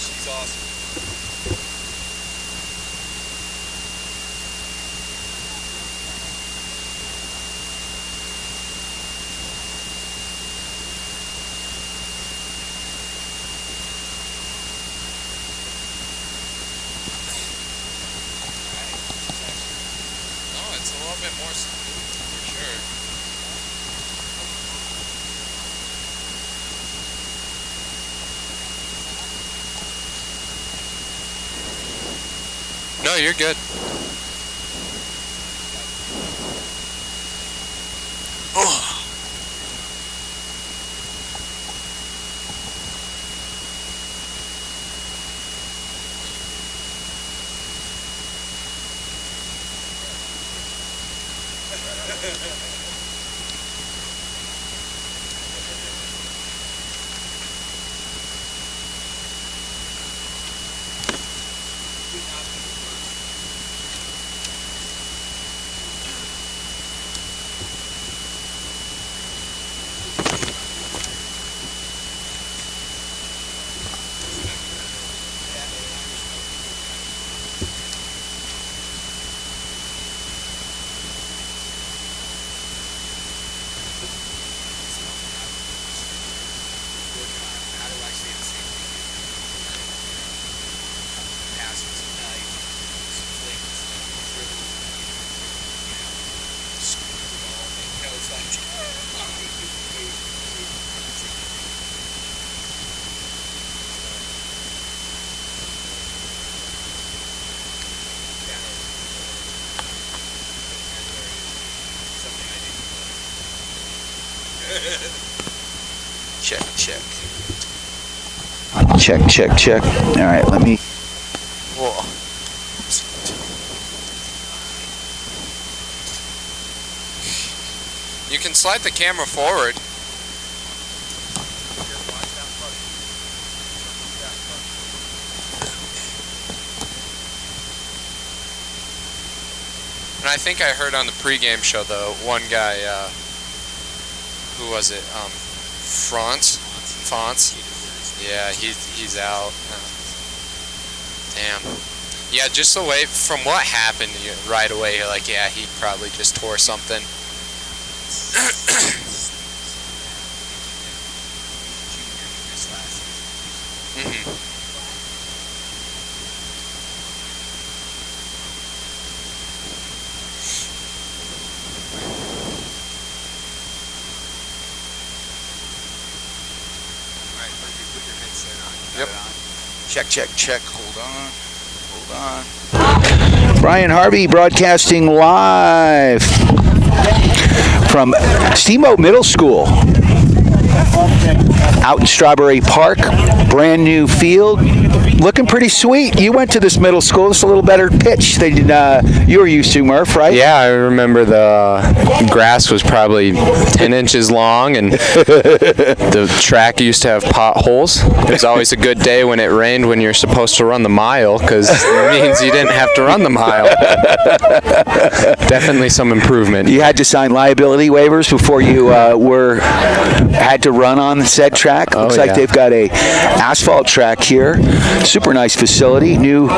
she's awesome. No, it's a little bit more smooth for sure. No, you're good. Oh. Check, check. Check, check, check. All right, let me. Whoa. You can slide the camera forward. And I think I heard on the pregame show, though, one guy, who was it? Fonts? Yeah, he's out. Damn. Yeah, just away from what happened right away, you're like, yeah, he probably just tore something. Mm-hmm. Yep. Check, check, check. Hold on. Brian Harvey broadcasting live from Steamboat Middle School out in Strawberry Park. Brand new field. Looking pretty sweet. You went to this middle school. It's a little better pitch than you were used to, Murph, right? Yeah, I remember the grass was probably 10 inches long, and the track used to have potholes. It was always a good day when it rained when you're supposed to run the mile, because it means you didn't have to run the mile. Definitely some improvement. You had to sign liability waivers before you had to run on said track. Looks like they've got a asphalt track here. Super nice facility, new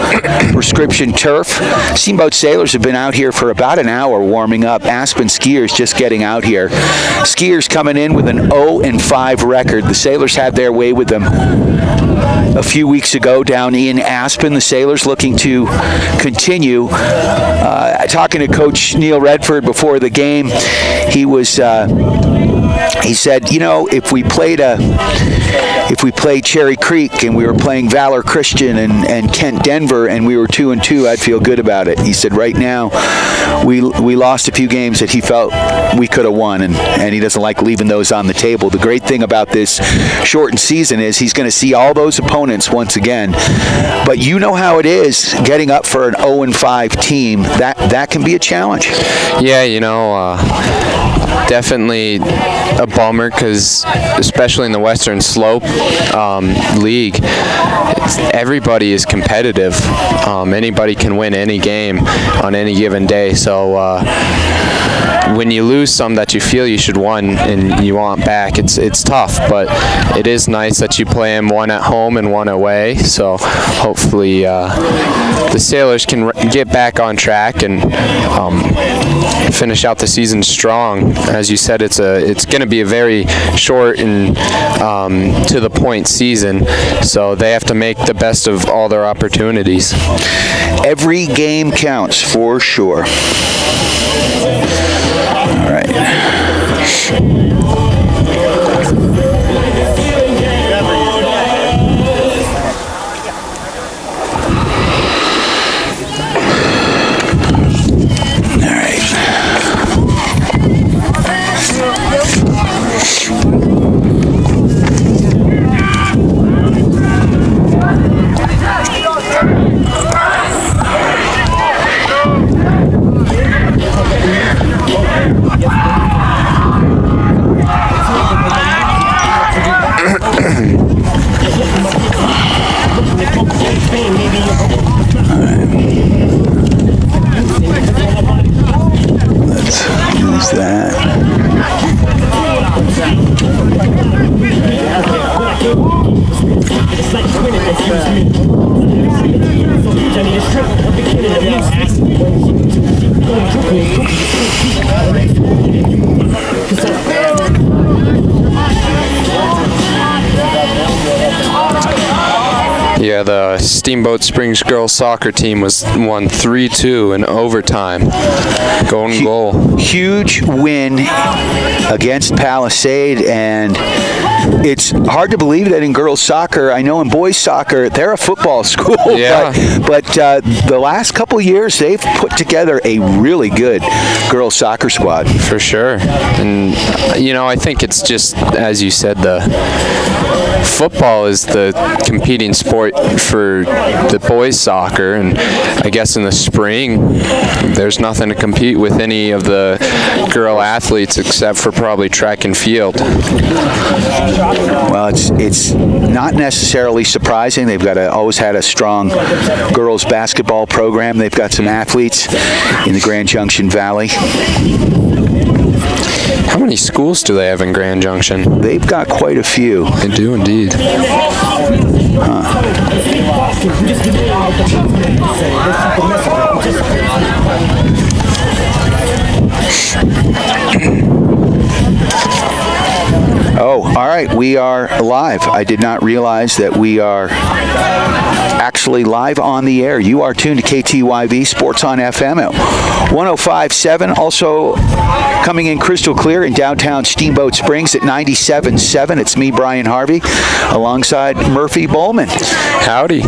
prescription turf. Steamboat sailors have been out here for about an hour warming up. Aspen skiers just getting out here. Skiers coming in with an 0-5 record. The sailors had their way with them a few weeks ago down in Aspen. The sailors looking to continue. Talking to Coach Neil Redford before the game, he said, you know, if we played Cherry Creek and we were playing Valor Christian and Kent Denver and we were 2-2, I'd feel good about it. He said right now we lost a few games that he felt we could have won, and he doesn't like leaving those on the table. The great thing about this shortened season is he's going to see all those opponents once again. But you know how it is getting up for an 0-5 team. That can be a challenge. Yeah, you know, definitely a bummer, because especially in the Western Slope, league, everybody is competitive. Anybody can win any game on any given day. So when you lose some that you feel you should win and you want back, it's tough, but it is nice that you play them one at home and one away. So hopefully the Sailors can get back on track and finish out the season strong. As you said, it's going to be a very short and to the point season, so they have to make the best of all their opportunities. Every game counts for sure. All right. Yeah, the Steamboat Springs girls soccer team won 3-2 in overtime. Golden goal. Huge win against Palisade, and it's hard to believe that in girls soccer. I know in boys soccer, they're a football school. Yeah. But the last couple years, they've put together a really good girls soccer squad. For sure. And, I think it's just, as you said, the football is the competing sport for the boys soccer, and I guess in the spring there's nothing to compete with any of the girl athletes except for probably track and field. Well, it's not necessarily surprising. They've always had a strong girls basketball program. They've got some athletes in the Grand Junction Valley. How many schools do they have in Grand Junction? They've got quite a few. They do indeed. Oh, all right. We are live. I did not realize that we are actually live on the air. You are tuned to KTYV Sports on FM at 105.7. Also coming in crystal clear in downtown Steamboat Springs at 97.7. It's me, Brian Harvey, alongside Murphy Bowman. Howdy.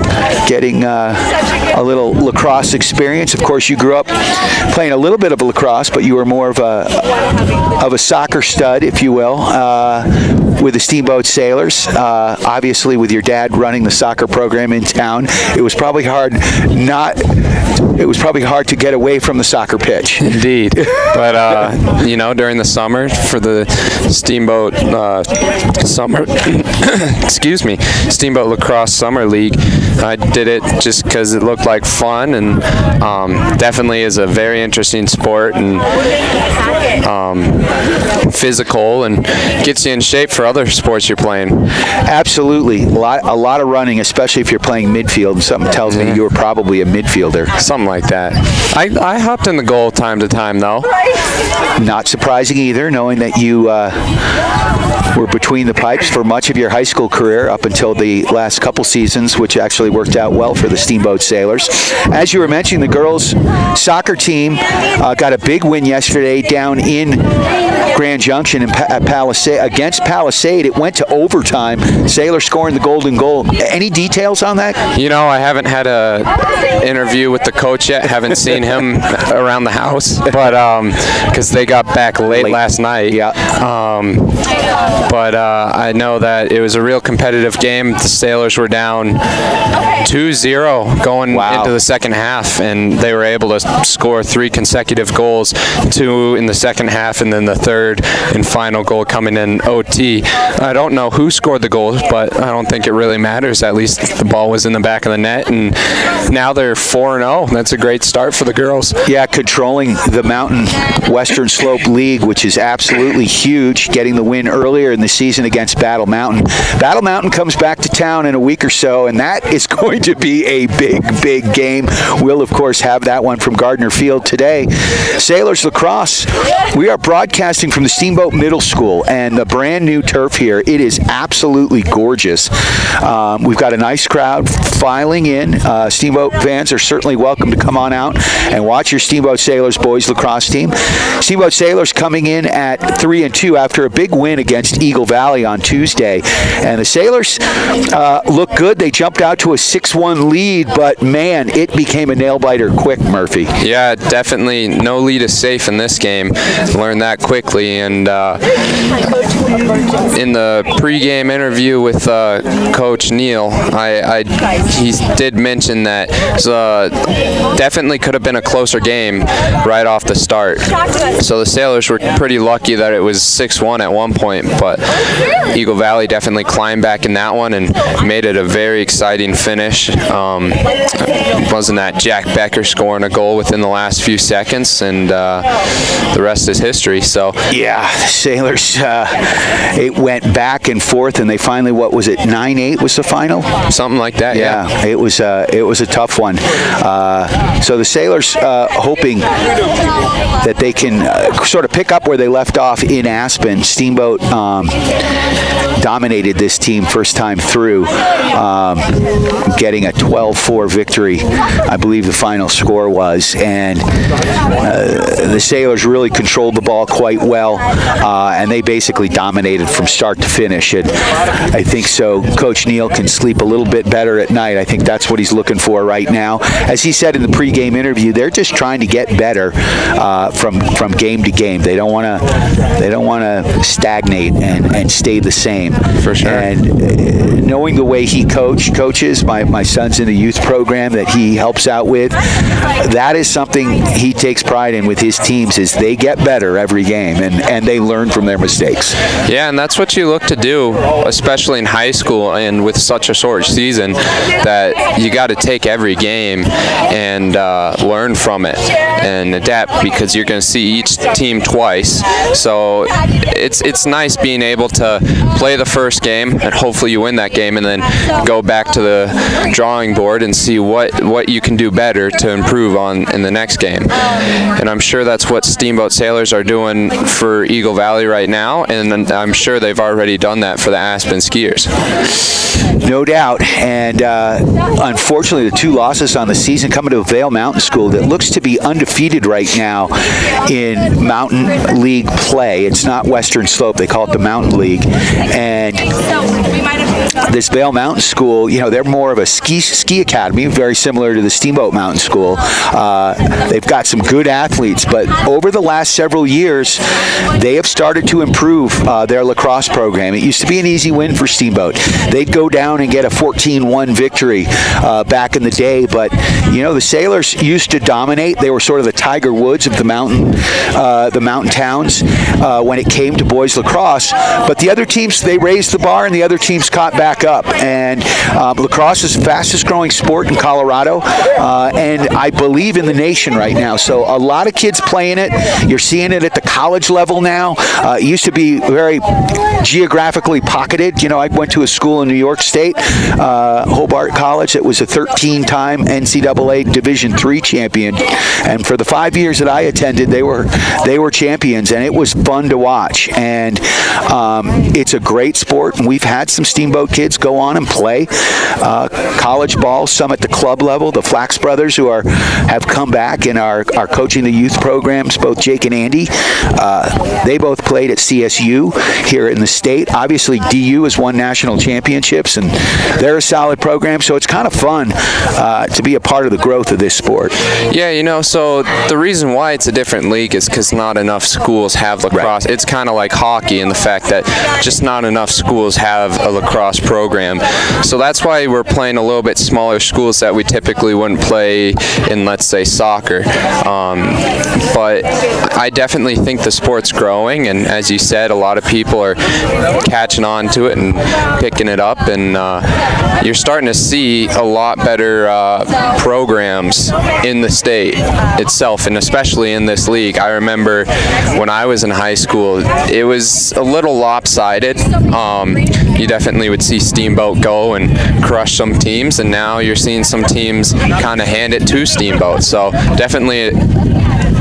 Getting a little lacrosse experience. Of course, you grew up playing a little bit of lacrosse, but you were more of a soccer stud, if you will, with the Steamboat Sailors. Obviously, with your dad running the soccer program in town, it was probably hard to get away from the soccer pitch. Indeed. But, during the summer for the Steamboat Steamboat Lacrosse Summer League, I did it just because it looked like fun, and definitely is a very interesting sport and physical and gets you in shape for other sports you're playing. Absolutely. A lot of running, especially if you're playing midfield. And something tells me you were probably a midfielder. Something like that. I hopped in the goal time to time, though. Not surprising either, knowing that you were between the pipes for much of your high school career up until the last couple seasons, which actually worked out well for the Steamboat Sailors. As you were mentioning, the girls' soccer team got a big win yesterday down in Grand Junction at Palisade against Palisade. It went to overtime. Sailor scoring the golden goal. Any details on that? I haven't had a interview with the coach yet. Haven't seen him around the house, but because they got back late last night. Yeah. But I know that it was a real competitive game. The Sailors were down 2-0 going into the second half, and they were able to score 3 consecutive goals, 2 in the second half, and then the third and final goal coming in OT. I don't know who scored the goals, but I don't think it really matters. At least the ball was in the back of the net, and now they're 4-0. That's a great start for the girls. Yeah, controlling the Mountain Western Slope League, which is absolutely huge, getting the win earlier in the season against Battle Mountain. Battle Mountain comes back to town in a week or so, and that is going to be a big game. We'll, of course, have that one from Gardner Field today. Sailors Lacrosse, we are broadcasting from the Steamboat Middle School, and the brand new turf here, it is absolutely gorgeous. We've got a nice crowd filing in. Steamboat fans are certainly welcome to come on out and watch your Steamboat Sailors boys lacrosse team. Steamboat Sailors coming in at 3-2 after a big win against Eagle Valley on Tuesday. And the Sailors look good. They jumped out to a 6-1 lead, but man, it became a nail-biter quick, Murphy. Yeah, definitely no lead is safe in this game. Learned that quickly. And in the pregame interview with Coach Neal, he did mention that definitely could have been a closer game right off the start. So the Sailors were pretty lucky that it was 6-1 at one point, but Eagle Valley definitely climbed back in that one and made it a very exciting finish. Wasn't that Jack Becker scoring a goal within the last few seconds, and the rest is history. So yeah, the Sailors, it went back and forth, and they finally, what was it, 9-8 was the final? Something like that, yeah. It was a tough one. So the Sailors hoping that they can sort of pick up where they left off in Aspen. Steamboat dominated this team first time through, getting a 12-4 victory, I believe the final score was, and the Sailors really controlled the ball quite well, and they basically dominated from start to finish. And I think so Coach Neal can sleep a little bit better at night. I think that's what he's looking for right now. As he said in the pregame interview, they're just trying to get better from game to game. They don't want to stagnate and stay the same. For sure. And knowing the way he coaches, my son's in the youth program that he helps out with, that is something he takes pride in with his teams, is they get better every game and they learn from their mistakes. Yeah, and that's what you look to do, especially in high school and with such a short season, that you got to take every game and learn from it and adapt, because you're going to see each team twice. So it's nice being able to play the first game and hopefully you win that game, and then go back to the drawing board and see what you can do better to improve on in the next game. And I'm sure that's what Steamboat Sailors are doing for Eagle Valley right now, and I'm sure they've already done that for the Aspen skiers. No doubt. And unfortunately, the 2 losses on the season coming to Vail Mountain School that looks to be undefeated right now in Mountain League play. It's not Western Slope. They call it the Mountain League. And this Vail Mountain School, they're more of a ski academy, very similar to the Steamboat Mountain School. They've got some good athletes, but over the last several years, they have started to improve their lacrosse program. It used to be an easy win for Steamboat. They'd go down and get a 14-1 victory back in the day, but the Sailors used to dominate. They were sort of the Tiger Woods of the mountain towns when it came to boys lacrosse. But the other teams, they raised the bar, and the other teams caught back up. And lacrosse is the fastest growing sport in Colorado, and I believe in the nation right now. So a lot of kids playing it. You're seeing it at the college level now. It used to be very geographically pocketed. I went to a school in New York State, Hobart College, that was a 13-time NCAA Division III champion. And for the 5 years that I attended, they were champions, and it was fun to watch. And it's a great sport, and we've had some Steamboat kids go on and play college ball, some at the club level. The Flax brothers, who have come back and are coaching the youth programs, both Jake and Andy, they both played at CSU here in the state. Obviously, DU has won national championships, and they're a solid program, so it's kind of fun to be a part of the growth of this sport. Yeah, so the reason why it's a different league is because not enough schools have lacrosse. Right. It's kind of like hockey in the fact that just not enough schools schools have a lacrosse program. So that's why we're playing a little bit smaller schools that we typically wouldn't play in, let's say, soccer. But I definitely think the sport's growing, and as you said, a lot of people are catching on to it and picking it up, and you're starting to see a lot better programs in the state itself, and especially in this league. I remember when I was in high school, it was a little lopsided. You definitely would see Steamboat go and crush some teams, and now you're seeing some teams kind of hand it to Steamboat. So definitely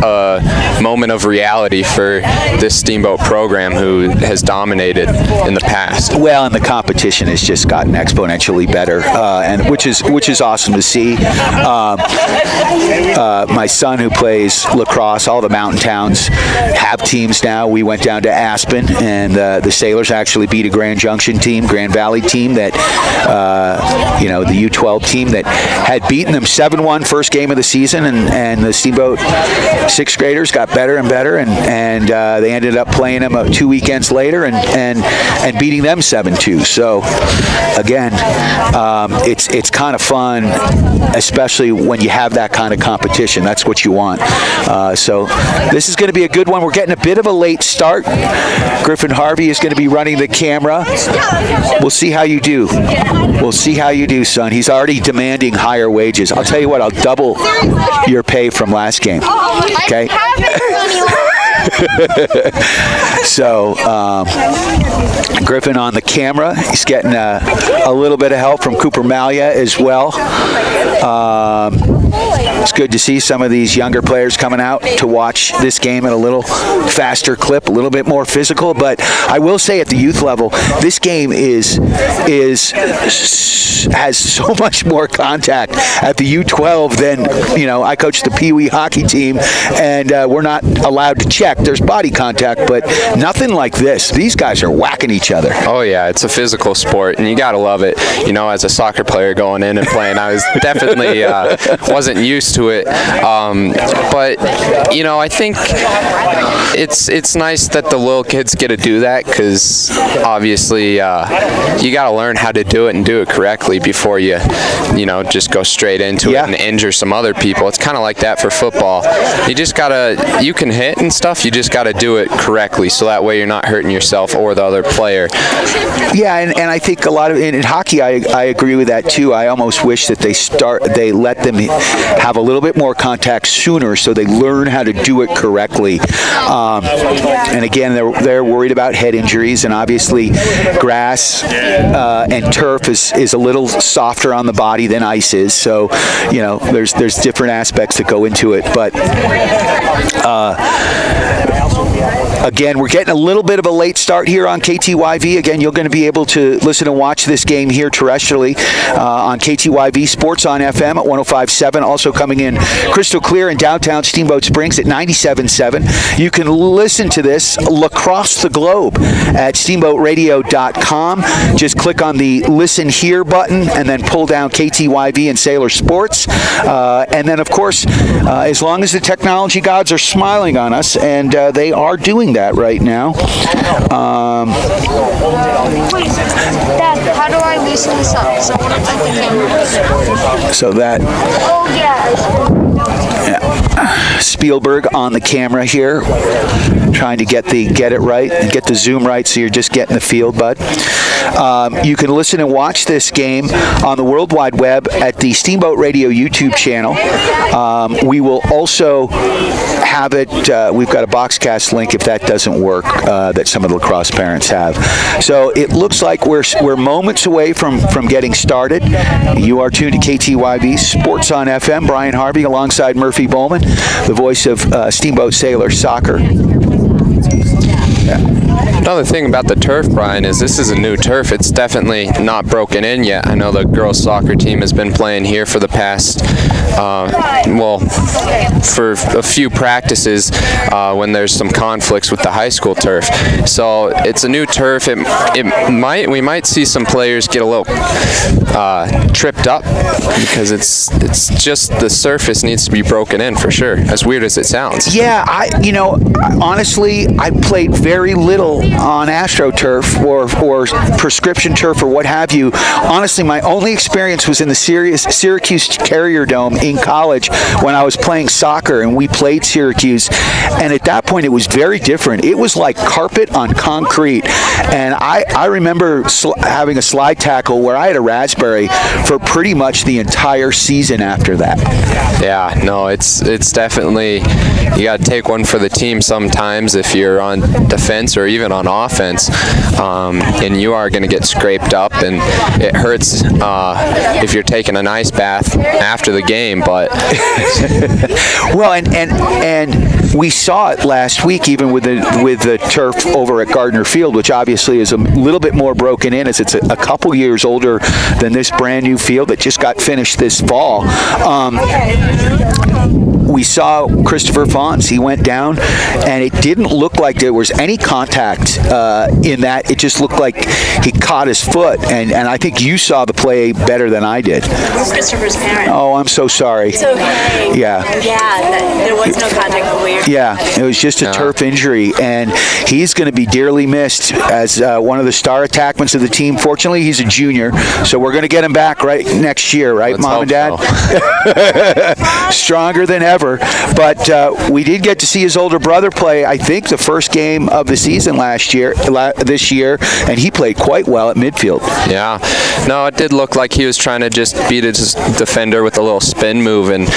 a moment of reality for this Steamboat program, who has dominated in the past. Well, and the competition has just gotten exponentially better, and which is awesome to see. My son, who plays lacrosse, all the mountain towns have teams now. We went down to Aspen, and the Sailors actually beat a Grand Junction team, Grand Valley team that, the U12 team that had beaten them 7-1 first game of the season, and the Steamboat sixth graders got better and better, and they ended up playing them 2 weekends later and beating them 7-2. So again, it's kind of fun, especially when you have that kind of competition. That's what you want. So this is going to be a good one. We're getting a bit of a late start. Griffin Harvey is going to be running the camera. We'll see how you do. We'll see how you do, son. He's already demanding higher wages. I'll tell you what, I'll double your pay from last game. Okay? So Griffin on the camera. He's getting a little bit of help from Cooper Malia as well. It's good to see some of these younger players coming out to watch this game at a little faster clip, a little bit more physical. But I will say, at the youth level, this game has so much more contact at the U12 than, I coach the Pee Wee hockey team, and we're not allowed to check. There's body contact, but nothing like this. These guys are whacking each other. Oh yeah, it's a physical sport, and you gotta love it. As a soccer player going in and playing, I was definitely wasn't used to it. But I think it's nice that the little kids get to do that, because obviously you gotta learn how to do it and do it correctly before you just go straight into it and injure some other people. It's kind of like that for football. You can hit and stuff, you just gotta do it correctly, so that way you're not hurting yourself or the other player. Yeah, and I think a lot of in hockey, I agree with that too. I almost wish that they let them have a little bit more contact sooner, so they learn how to do it correctly. And again, they're worried about head injuries, and obviously grass and turf is a little softer on the body than ice is. So there's different aspects that go into it, but again, we're getting a little bit of a late start here on KTYV. Again, you're going to be able to listen and watch this game here terrestrially on KTYV Sports on FM at 105.7. Also coming in crystal clear in downtown Steamboat Springs at 97.7. You can listen to this across the globe at steamboatradio.com. Just click on the Listen Here button and then pull down KTYV and Sailor Sports. And then, of course, as long as the technology gods are smiling on us, and they are doing that right now. Dad, how do I loosen this up? So I want to put the camera. So that. Oh, yeah. Spielberg on the camera here, trying to get it right and get the zoom right, so you're just getting the field, bud. You can listen and watch this game on the World Wide Web at the Steamboat Radio YouTube channel. We will also have it, we've got a Boxcast link if that doesn't work, that some of the lacrosse parents have. So it looks like we're moments away from getting started. You are tuned to KTYV Sports on FM. Brian Harvey alongside Murphy Bowman, the voice of Steamboat Sailor Soccer. Yeah. Another thing about the turf, Brian, is this is a new turf. It's definitely not broken in yet. I know the girls' soccer team has been playing here for the past, for a few practices when there's some conflicts with the high school turf. So it's a new turf. We might see some players get a little tripped up, because it's just the surface needs to be broken in for sure. As weird as it sounds. Yeah, honestly, I played very very little on AstroTurf or prescription turf or what have you. Honestly, my only experience was in the Syracuse Carrier Dome in college when I was playing soccer, and we played Syracuse. And at that point, it was very different. It was like carpet on concrete. And I remember having a slide tackle where I had a raspberry for pretty much the entire season after that. Yeah, no, it's definitely, you got to take one for the team sometimes if you're on defense or even on offense, and you are going to get scraped up, and it hurts if you're taking an ice bath after the game. But well, and we saw it last week, even with the turf over at Gardner Field, which obviously is a little bit more broken in, as it's a couple years older than this brand new field that just got finished this fall. We saw Christopher Fonts. He went down, and it didn't look like there was any contact in that. It just looked like he caught his foot, and I think you saw the play better than I did. Christopher's parent. Oh, I'm so sorry. It's okay. Yeah. Yeah, there was no contact. Yeah, it was just a turf injury, and he's going to be dearly missed as one of the star attackments of the team. Fortunately, he's a junior, so we're going to get him back right next year, right, Let's Mom and Dad? So. Stronger than ever. But we did get to see his older brother play, I think, the first game of the season this year, and he played quite well at midfield. Yeah. No, it did look like he was trying to just beat his defender with a little spin move, and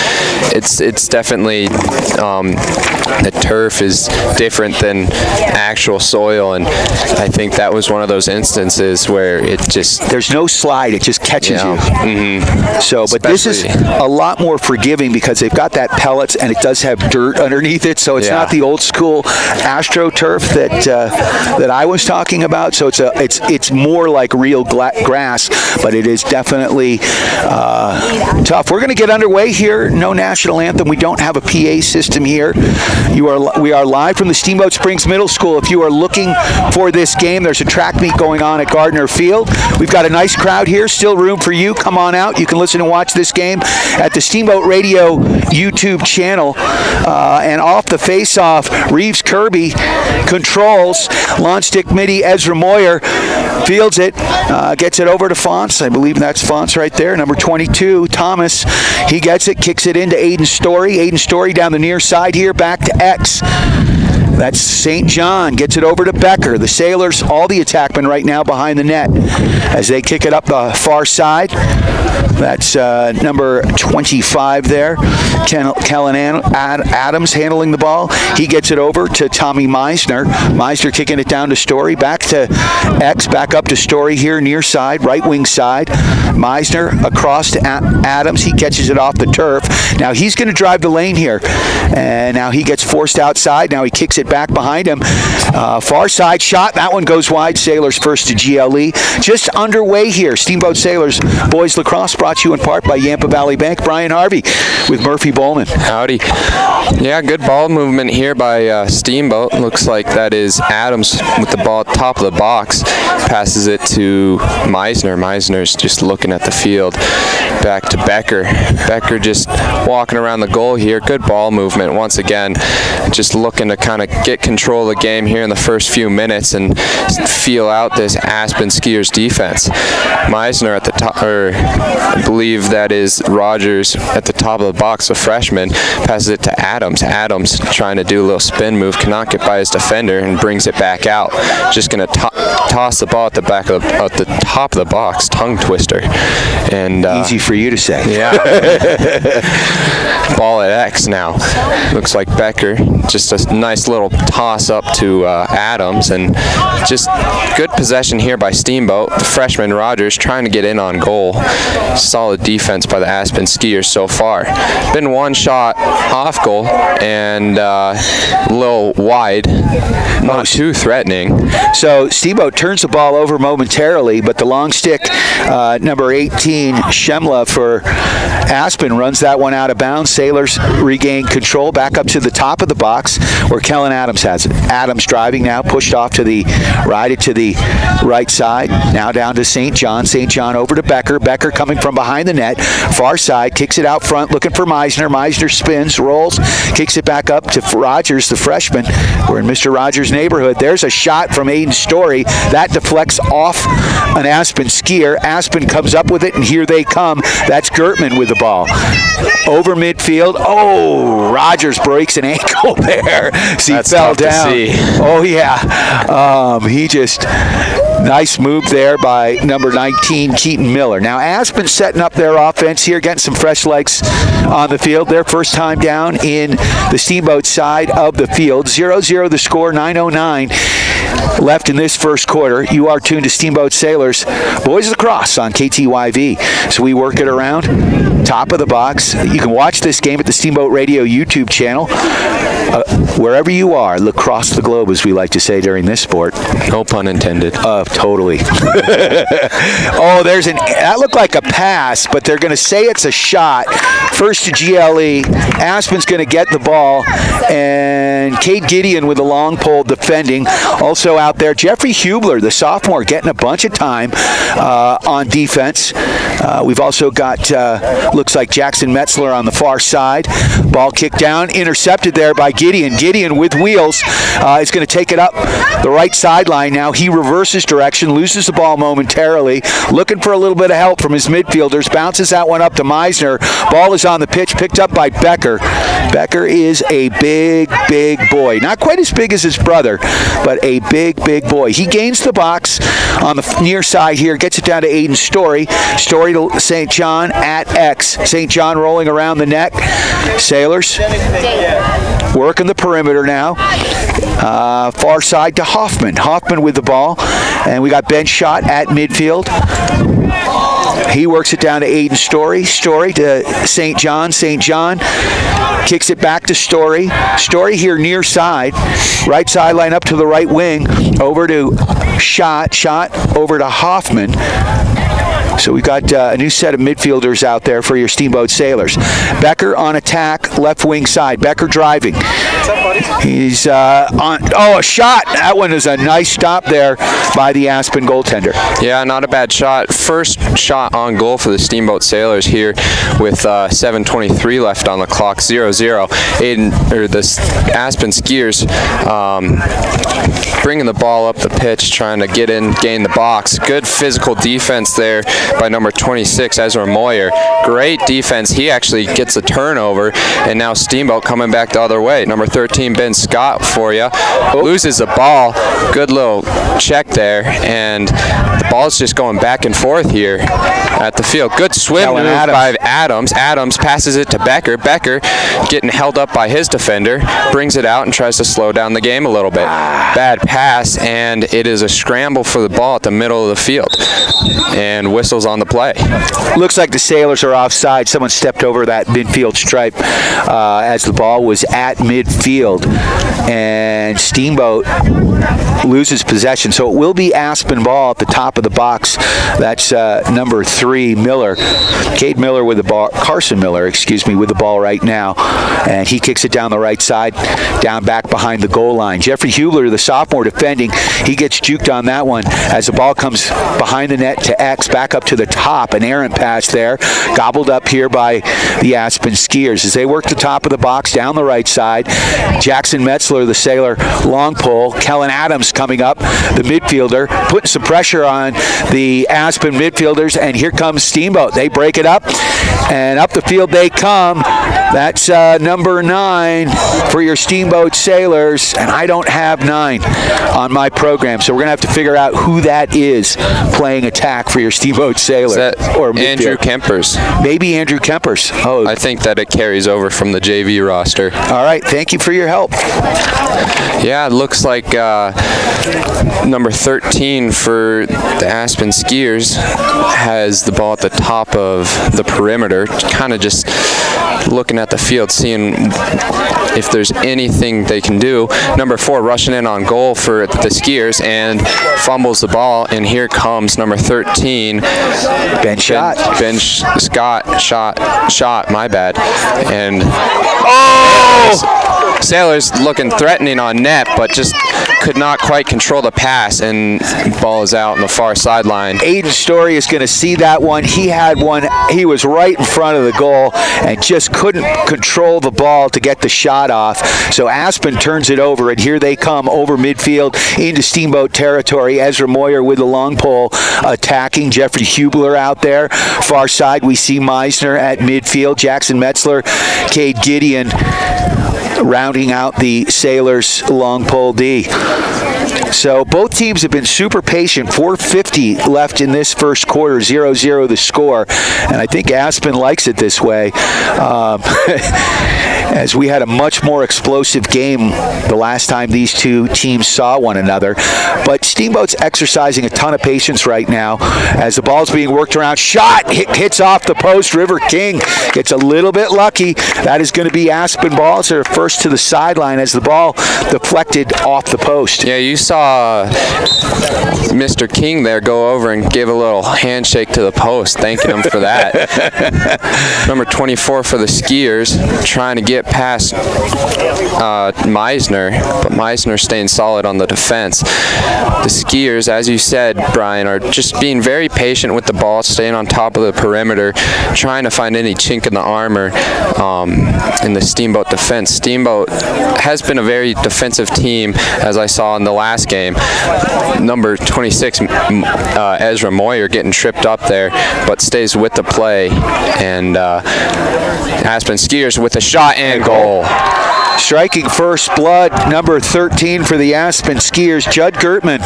it's definitely the turf is different than actual soil, and I think that was one of those instances where it just... There's no slide, it just catches you. Mm-hmm. So, but this is a lot more forgiving because they've got that pellets, and it does have dirt underneath it, so it's not the old school AstroTurf that I was talking about. So it's more like real grass, but it is definitely tough. We're going to get underway here. No national anthem. We don't have a PA system here. We are live from the Steamboat Springs Middle School. If you are looking for this game, there's a track meet going on at Gardner Field. We've got a nice crowd here. Still room for you. Come on out. You can listen and watch this game at the Steamboat Radio YouTube channel. And off the face-off, Reeves Kirby controls. Launch stick midi, Ezra Moyer fields it, gets it over to Fonts. I believe that's Fonts right there. Number 22, Thomas. He gets it, kicks it into Aiden Story. Aiden Story down the near side here, back to X. That's St. John. Gets it over to Becker. The Sailors, all the attackmen right now behind the net as they kick it up the far side. That's number 25 there. Kellen Adams handling the ball. He gets it over to Tommy Meisner. Meisner kicking it down to Story. Back to X. Back up to Story here near side, right wing side. Meisner across to Adams. He catches it off the turf. Now he's going to drive the lane here. And now he gets forced outside. Now he kicks it back behind him. Far side shot. That one goes wide. Sailors first to GLE. Just underway here. Steamboat Sailors Boys Lacrosse brought to you in part by Yampa Valley Bank. Brian Harvey with Murphy Bowman. Howdy. Yeah, good ball movement here by Steamboat. Looks like that is Adams with the ball top of the box. Passes it to Meisner. Meisner's just looking at the field. Back to Becker. Becker just walking around the goal here. Good ball movement once again. Just looking to kind of get control of the game here in the first few minutes and feel out this Aspen Skiers defense. Meisner at the top, or I believe that is Rogers at the top of the box, a freshman, passes it to Adams. Adams trying to do a little spin move, cannot get by his defender and brings it back out. Just going to toss the ball at the top of the box, tongue twister. And easy for you to say. Yeah. Ball at X now. Looks like Becker, just a nice little toss up to Adams, and just good possession here by Steamboat. The freshman Rogers trying to get in on goal. Solid defense by the Aspen Skiers so far. Been one shot off goal and a little wide, not too threatening. So Steamboat turns the ball over momentarily, but the long stick, number 18, Shemla for Aspen, runs that one out of bounds. Sailors regain control back up to the top of the box where Kellen Adams has it. Adams driving now, pushed off to the right side. Now down to St. John. St. John over to Becker. Becker coming from behind the net. Far side, kicks it out front, looking for Meisner. Meisner spins, rolls, Kicks it back up to Rogers, the freshman. We're in Mr. Rogers' neighborhood. There's a shot from Aiden Story. That deflects off an Aspen skier. Aspen comes up with it, and here they come. That's Gertman with the ball. Over midfield. Oh, Rogers breaks an ankle there. He That's fell tough to down. see. Oh, yeah. He just... Nice move there by number 19, Keaton Miller. Now, Aspen setting up their offense here, getting some fresh legs on the field. Their first time down in the Steamboat side of the field. 0-0 the score, 9:09 left in this first quarter. You are tuned to Steamboat Sailors, Boys Lacrosse on KTYV. So we work it around, top of the box. You can watch this game at the Steamboat Radio YouTube channel. Wherever you are, across the globe, as we like to say during this sport. No pun intended. Totally. Oh, that looked like a pass, but they're going to say it's a shot. First to GLE. Aspen's going to get the ball, and Cade Gideon with the long pole defending. Also out there, Jeffrey Hubler, the sophomore, getting a bunch of time on defense. We've also got, looks like Jackson Metzler on the far side. Ball kicked down, intercepted there by Gideon. Gideon with wheels is going to take it up the right sideline now. He reverses direction, loses the ball momentarily, looking for a little bit of help from his midfielders. Bounces that one up to Meisner. Ball is on the pitch, picked up by Becker. Becker is a big, big boy. Not quite as big as his brother, but a big, big boy. He gains the box on the near side here, gets it down to Aiden Story. Story to St. John at X. St. John rolling around the net. Sailors working the perimeter now. Far side to Hoffman. Hoffman with the ball. And we got bench shot at midfield. He works it down to Aiden Story. Story to St. John. St. John kicks it back to Story. Story here near side. Right sideline up to the right wing. Over to Shot. Shot over to Hoffman. So we've got a new set of midfielders out there for your Steamboat Sailors. Becker on attack, left wing side. Becker driving. He's on. Oh, a shot. That one is a nice stop there by the Aspen goaltender. Yeah, not a bad shot. First shot on goal for the Steamboat Sailors here with 7:23 left on the clock. 0-0. The Aspen skiers bringing the ball up the pitch, trying to get in, gain the box. Good physical defense there by number 26, Ezra Moyer. Great defense. He actually gets a turnover, and now Steamboat coming back the other way. Number 13, Ben Scott for you. Loses the ball. Good little check there, and the ball's just going back and forth here at the field. Good swim move by Adams. Adams passes it to Becker. Becker getting held up by his defender, brings it out and tries to slow down the game a little bit. Bad pass, and it is a scramble for the ball at the middle of the field, and whistles on the play. Looks like the Sailors are offside. Someone stepped over that midfield stripe as the ball was at midfield, and Steamboat loses possession. So it will be Aspen ball at the top of the box. That's number 3, Miller. Cade Miller with the ball. Carson Miller, excuse me, with the ball right now. And he kicks it down the right side, down back behind the goal line. Jeffrey Hubler, the sophomore, defending. He gets juked on that one as the ball comes behind the net to X, back up to the top. An errant pass there, gobbled up here by the Aspen skiers as they work the top of the box down the right side. Jackson Metzler, the Sailor, long pull. Kellen Adams coming up, the midfielder, putting some pressure on the Aspen midfielders, and here comes Steamboat. They break it up, and up the field they come. That's number 9 for your Steamboat Sailors, and I don't have 9 on my program, so we're going to have to figure out who that is playing attack for your Steamboat Sailors. Or Andrew Kempers. Maybe Andrew Kempers. Oh, I think that it carries over from the JV roster. All right, thank you for your help. Yeah, it looks like number 13 for the Aspen skiers has the ball at the top of the perimeter, kind of just looking at the field, seeing if there's anything they can do. Number 4 rushing in on goal for the skiers and fumbles the ball, and here comes number 13, Ben Scott, shot, my bad, and Sailors looking threatening on net, but just could not quite control the pass, and ball is out on the far sideline. Aiden Story is going to see that one. He had one. He was right in front of the goal and just couldn't control the ball to get the shot off. So Aspen turns it over, and here they come over midfield into Steamboat territory. Ezra Moyer with the long pole attacking. Jeffrey Hubler out there. Far side, we see Meisner at midfield. Jackson Metzler, Cade Gideon rounding out the Sailors long pole D. So both teams have been super patient. 4:50 left in this first quarter, 0-0 the score. And I think Aspen likes it this way. As we had a much more explosive game the last time these two teams saw one another. But Steamboat's exercising a ton of patience right now as the ball's being worked around. Shot hits off the post. River King gets a little bit lucky. That is going to be Aspen balls. They're first to the sideline as the ball deflected off the post. Yeah, you saw Mr. King there go over and give a little handshake to the post, thanking him for that. Number 24 for the Skiers, trying to get past Meisner, but Meisner staying solid on the defense. The Skiers, as you said, Brian, are just being very patient with the ball, staying on top of the perimeter, trying to find any chink in the armor in the Steamboat defense. Steamboat has been a very defensive team, as I saw in the last game. Number 26, Ezra Moyer, getting tripped up there, but stays with the play. And Aspen Skiers with a shot and goal. Striking first blood, number 13 for the Aspen Skiers, Judd Gertman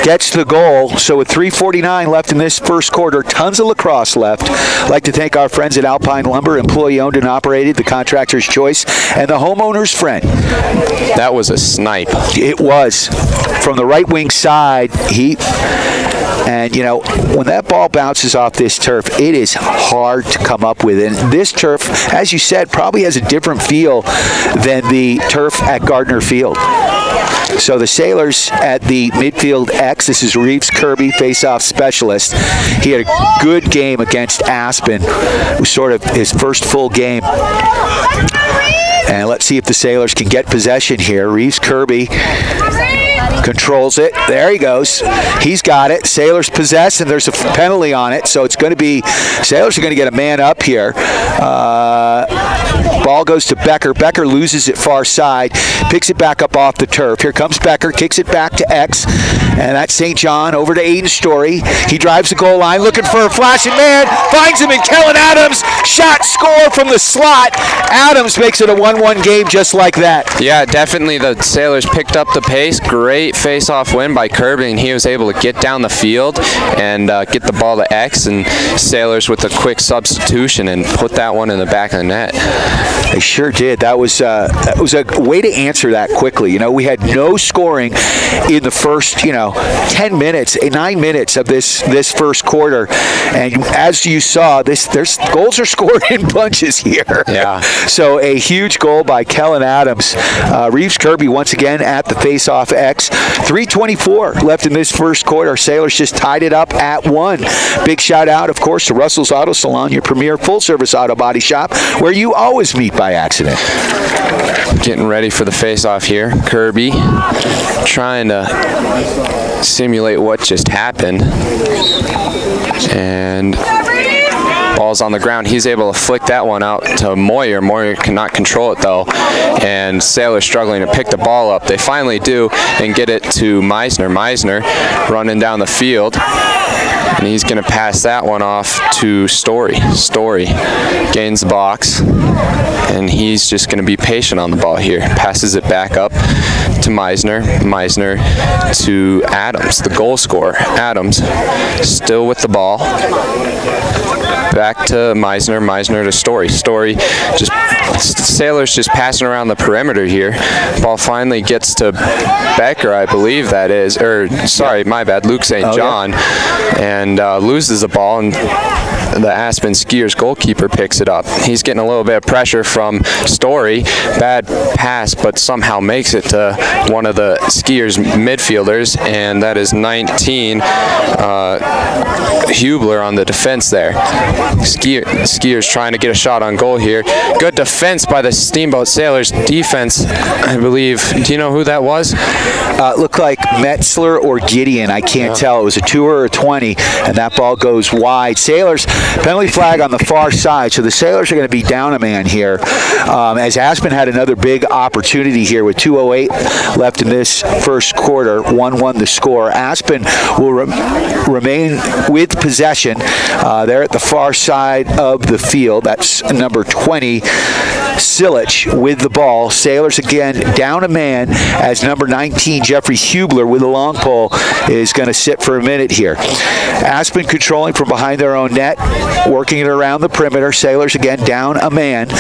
gets the goal. So with 3:49 left in this first quarter, tons of lacrosse left. I'd like to thank our friends at Alpine Lumber, employee owned and operated, the contractor's choice, and the homeowner's friend. That was a snipe. It was. From the right wing side, and, you know, when that ball bounces off this turf, it is hard to come up with. And this turf, as you said, probably has a different feel than the turf at Gardner Field. So the Sailors at the midfield X, this is Reeves Kirby, face-off specialist. He had a good game against Aspen. It was sort of his first full game. And let's see if the Sailors can get possession here. Reeves Kirby controls it. There he goes. He's got it. Sailors possess, and there's a penalty on it. So it's going to be, Sailors are going to get a man up here. Ball goes to Becker. Becker loses it far side, picks it back up off the turf. Here comes Becker, kicks it back to X, and that's St. John over to Aiden Story. He drives the goal line, looking for a flashing man, finds him in Kellen Adams. Shot, score from the slot. Adams makes it a 1-1 game just like that. Yeah, definitely the Sailors picked up the pace. Great face-off win by Kirby, and he was able to get down the field and get the ball to X, and Sailors with a quick substitution and put that one in the back of the net. They sure did. That was a way to answer that quickly. You know, we had no scoring in the first, 10 minutes, 9 minutes of this first quarter, and as you saw, there's goals are scored in bunches here. Yeah. So a huge goal by Kellen Adams. Reeves Kirby once again at the face-off X. 3:24 left in this first quarter. Sailors just tied it up at 1. Big shout out, of course, to Russell's Auto Salon, your premier full-service auto body shop, where you always meet by accident. Getting ready for the face-off here. Kirby trying to simulate what just happened. And ball's on the ground. He's able to flick that one out to Moyer. Moyer cannot control it, though. And Sailor struggling to pick the ball up. They finally do and get it to Meisner. Meisner running down the field. And he's going to pass that one off to Story. Story gains the box, and he's just going to be patient on the ball here. Passes it back up to Meisner. Meisner to Adams, the goal scorer. Adams still with the ball. Back to Meisner. Meisner to Story. Story just, Sailors just passing around the perimeter here. Ball finally gets to Becker, I believe that is, or sorry, my bad, Luke St. John, and loses the ball, and the Aspen Skiers goalkeeper picks it up. He's getting a little bit of pressure from Story. Bad pass, but somehow makes it to one of the skiers' midfielders, and that is 19, Hubler on the defense there. Skiers trying to get a shot on goal here. Good defense by the Steamboat Sailors. Defense, I believe. Do you know who that was? Looked like Metzler or Gideon. I can't tell. It was a 2 or a 20, and that ball goes wide. Sailors, penalty flag on the far side, so the Sailors are going to be down a man here. As Aspen had another big opportunity here with 2:08 left in this first quarter, 1-1 the score. Aspen will remain with possession. They're at the far side of the field. That's number 20, Silich, with the ball. Sailors again down a man as number 19, Jeffrey Hubler, with a long pole, is going to sit for a minute here. Aspen controlling from behind their own net, working it around the perimeter. Sailors again down a man.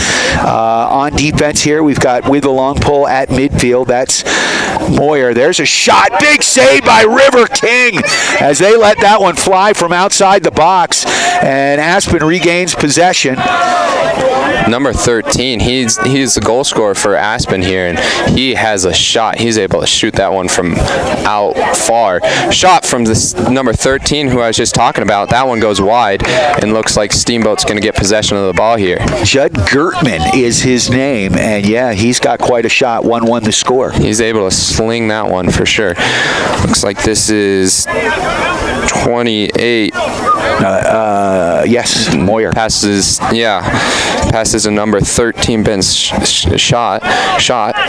On defense here, we've got with the long pole at midfield. That's Moyer. There's a shot. Big save by River King as they let that one fly from outside the box, and Aspen regains possession. Number 13, he's the goal scorer for Aspen here, and he has a shot. He's able to shoot that one from out far. Shot from this number 13 who I was just talking about. That one goes wide, and looks like Steamboat's going to get possession of the ball here. Judd Gertman is his name, and yeah, he's got quite a shot. 1-1 the score. He's able to sling that one for sure. Looks like this is 28. Yes, Moyer. Passes a number 13 Ben's shot.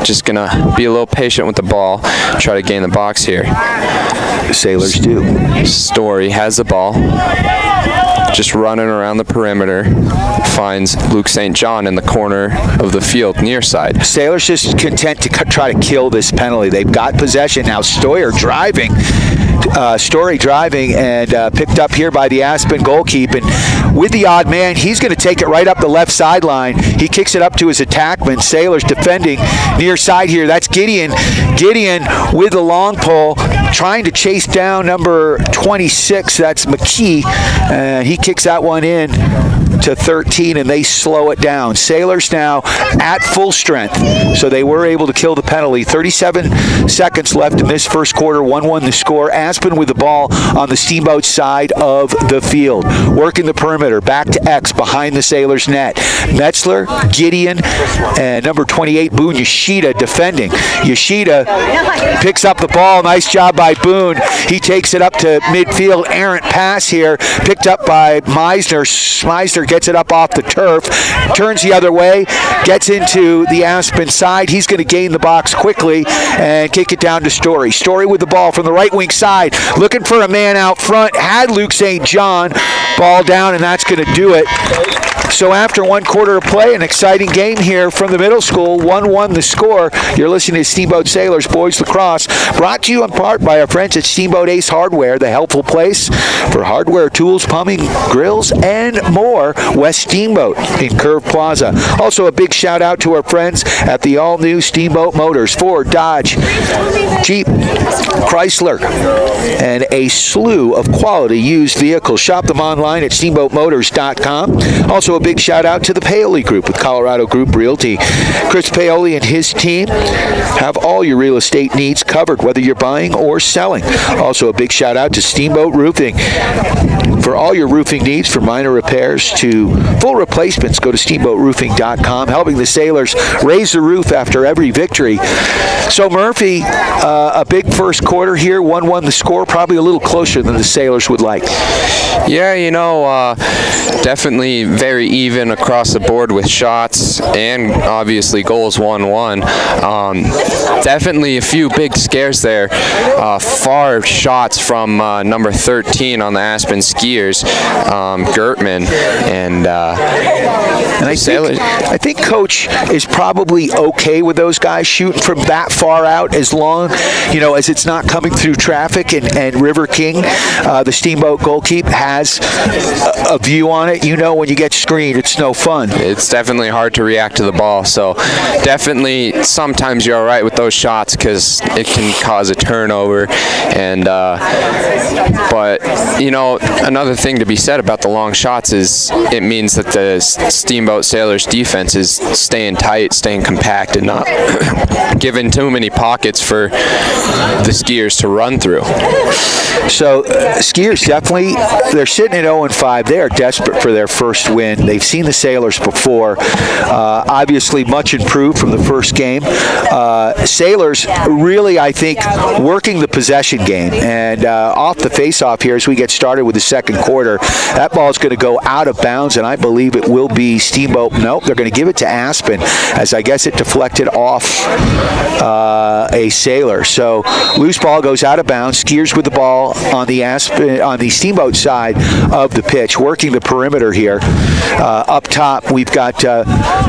Just gonna be a little patient with the ball, try to gain the box here. The Sailors do. Story has the ball, just running around the perimeter, finds Luke St. John in the corner of the field near side. Sailors just content to try to kill this penalty. They've got possession now. Story driving and picked up here by the Aspen goalkeeper. And with the odd man, he's going to take it right up the left sideline. He kicks it up to his attackman. Sailors defending near side here. That's Gideon. Gideon with the long pole, trying to chase down number 26. That's McKee. And he kicks that one in to 13, and they slow it down. Sailors now at full strength, so they were able to kill the penalty. 37 seconds left in this first quarter. 1-1 the score. Aspen with the ball on the Steamboat side of the field, working the perimeter back to X behind the Sailors net. Metzler, Gideon, and number 28 Boone Yoshida defending. Yoshida picks up the ball. Nice job by Boone. He takes it up to midfield. Errant pass here, picked up by Meisner. Meisner gets it up off the turf, turns the other way, gets into the Aspen side. He's going to gain the box quickly and kick it down to Story. Story with the ball from the right wing side, looking for a man out front. Had Luke St. John. Ball down, and that's going to do it. So after 1 quarter of play, an exciting game here from the middle school. 1-1 the score. You're listening to Steamboat Sailors Boys Lacrosse, brought to you in part by our friends at Steamboat Ace Hardware, the helpful place for hardware, tools, plumbing, grills, and more. West Steamboat in Curve Plaza. Also a big shout out to our friends at the all-new Steamboat Motors, Ford, Dodge, Jeep, Chrysler, and a slew of quality used vehicles. Shop them online at steamboatmotors.com. Also a big shout out to the Paoli Group with Colorado Group Realty. Chris Paoli and his team have all your real estate needs covered, whether you're buying or selling. Also a big shout out to Steamboat Roofing. For all your roofing needs, from minor repairs to full replacements, go to steamboatroofing.com, helping the Sailors raise the roof after every victory. So Murphy, a big first quarter here, 1-1 the score, probably a little closer than the Sailors would like. Yeah, definitely very even across the board with shots and obviously goals. 1-1. Definitely a few big scares there. Far shots from number 13 on the Aspen skiers, Gertman, and I think Coach is probably okay with those guys shooting from that far out, as long as it's not coming through traffic. traffic, and River King, the Steamboat goalkeep, has a view on it. You know, when you get screened, it's no fun. It's definitely hard to react to the ball. So definitely sometimes you're all right with those shots because it can cause a turnover. And but you know, another thing to be said about the long shots is it means that the Steamboat Sailors defense is staying tight, staying compact, and not giving too many pockets for the skiers to run through. So skiers definitely, they're sitting at 0-5. They are desperate for their first win. They've seen the Sailors before. Obviously much improved from the first game. Sailors really, I think, working the possession game. And off the face-off here as we get started with the second quarter, that ball is going to go out of bounds, and I believe it will be Steamboat. Nope, they're going to give it to Aspen, as I guess it deflected off a Sailor. So loose ball goes out of bounds. Skiers with the ball on the Steamboat side of the pitch, working the perimeter here. Up top, we've got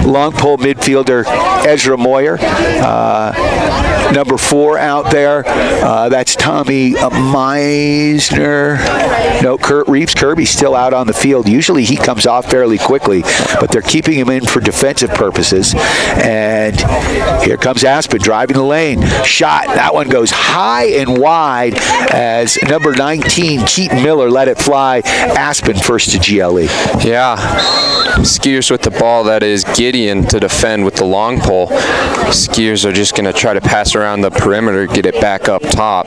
long pole midfielder Ezra Moyer, number 4 out there. That's Tommy Meisner. No, Kurt Reeves Kirby still out on the field. Usually he comes off fairly quickly, but they're keeping him in for defensive purposes. And here comes Aspen driving the lane. Shot. That one goes high and wide as number 19, Keaton Miller, let it fly. Aspen first to GLE. Yeah. Skiers with the ball, that is Gideon to defend with the long pole. Skiers are just going to try to pass around the perimeter, get it back up top.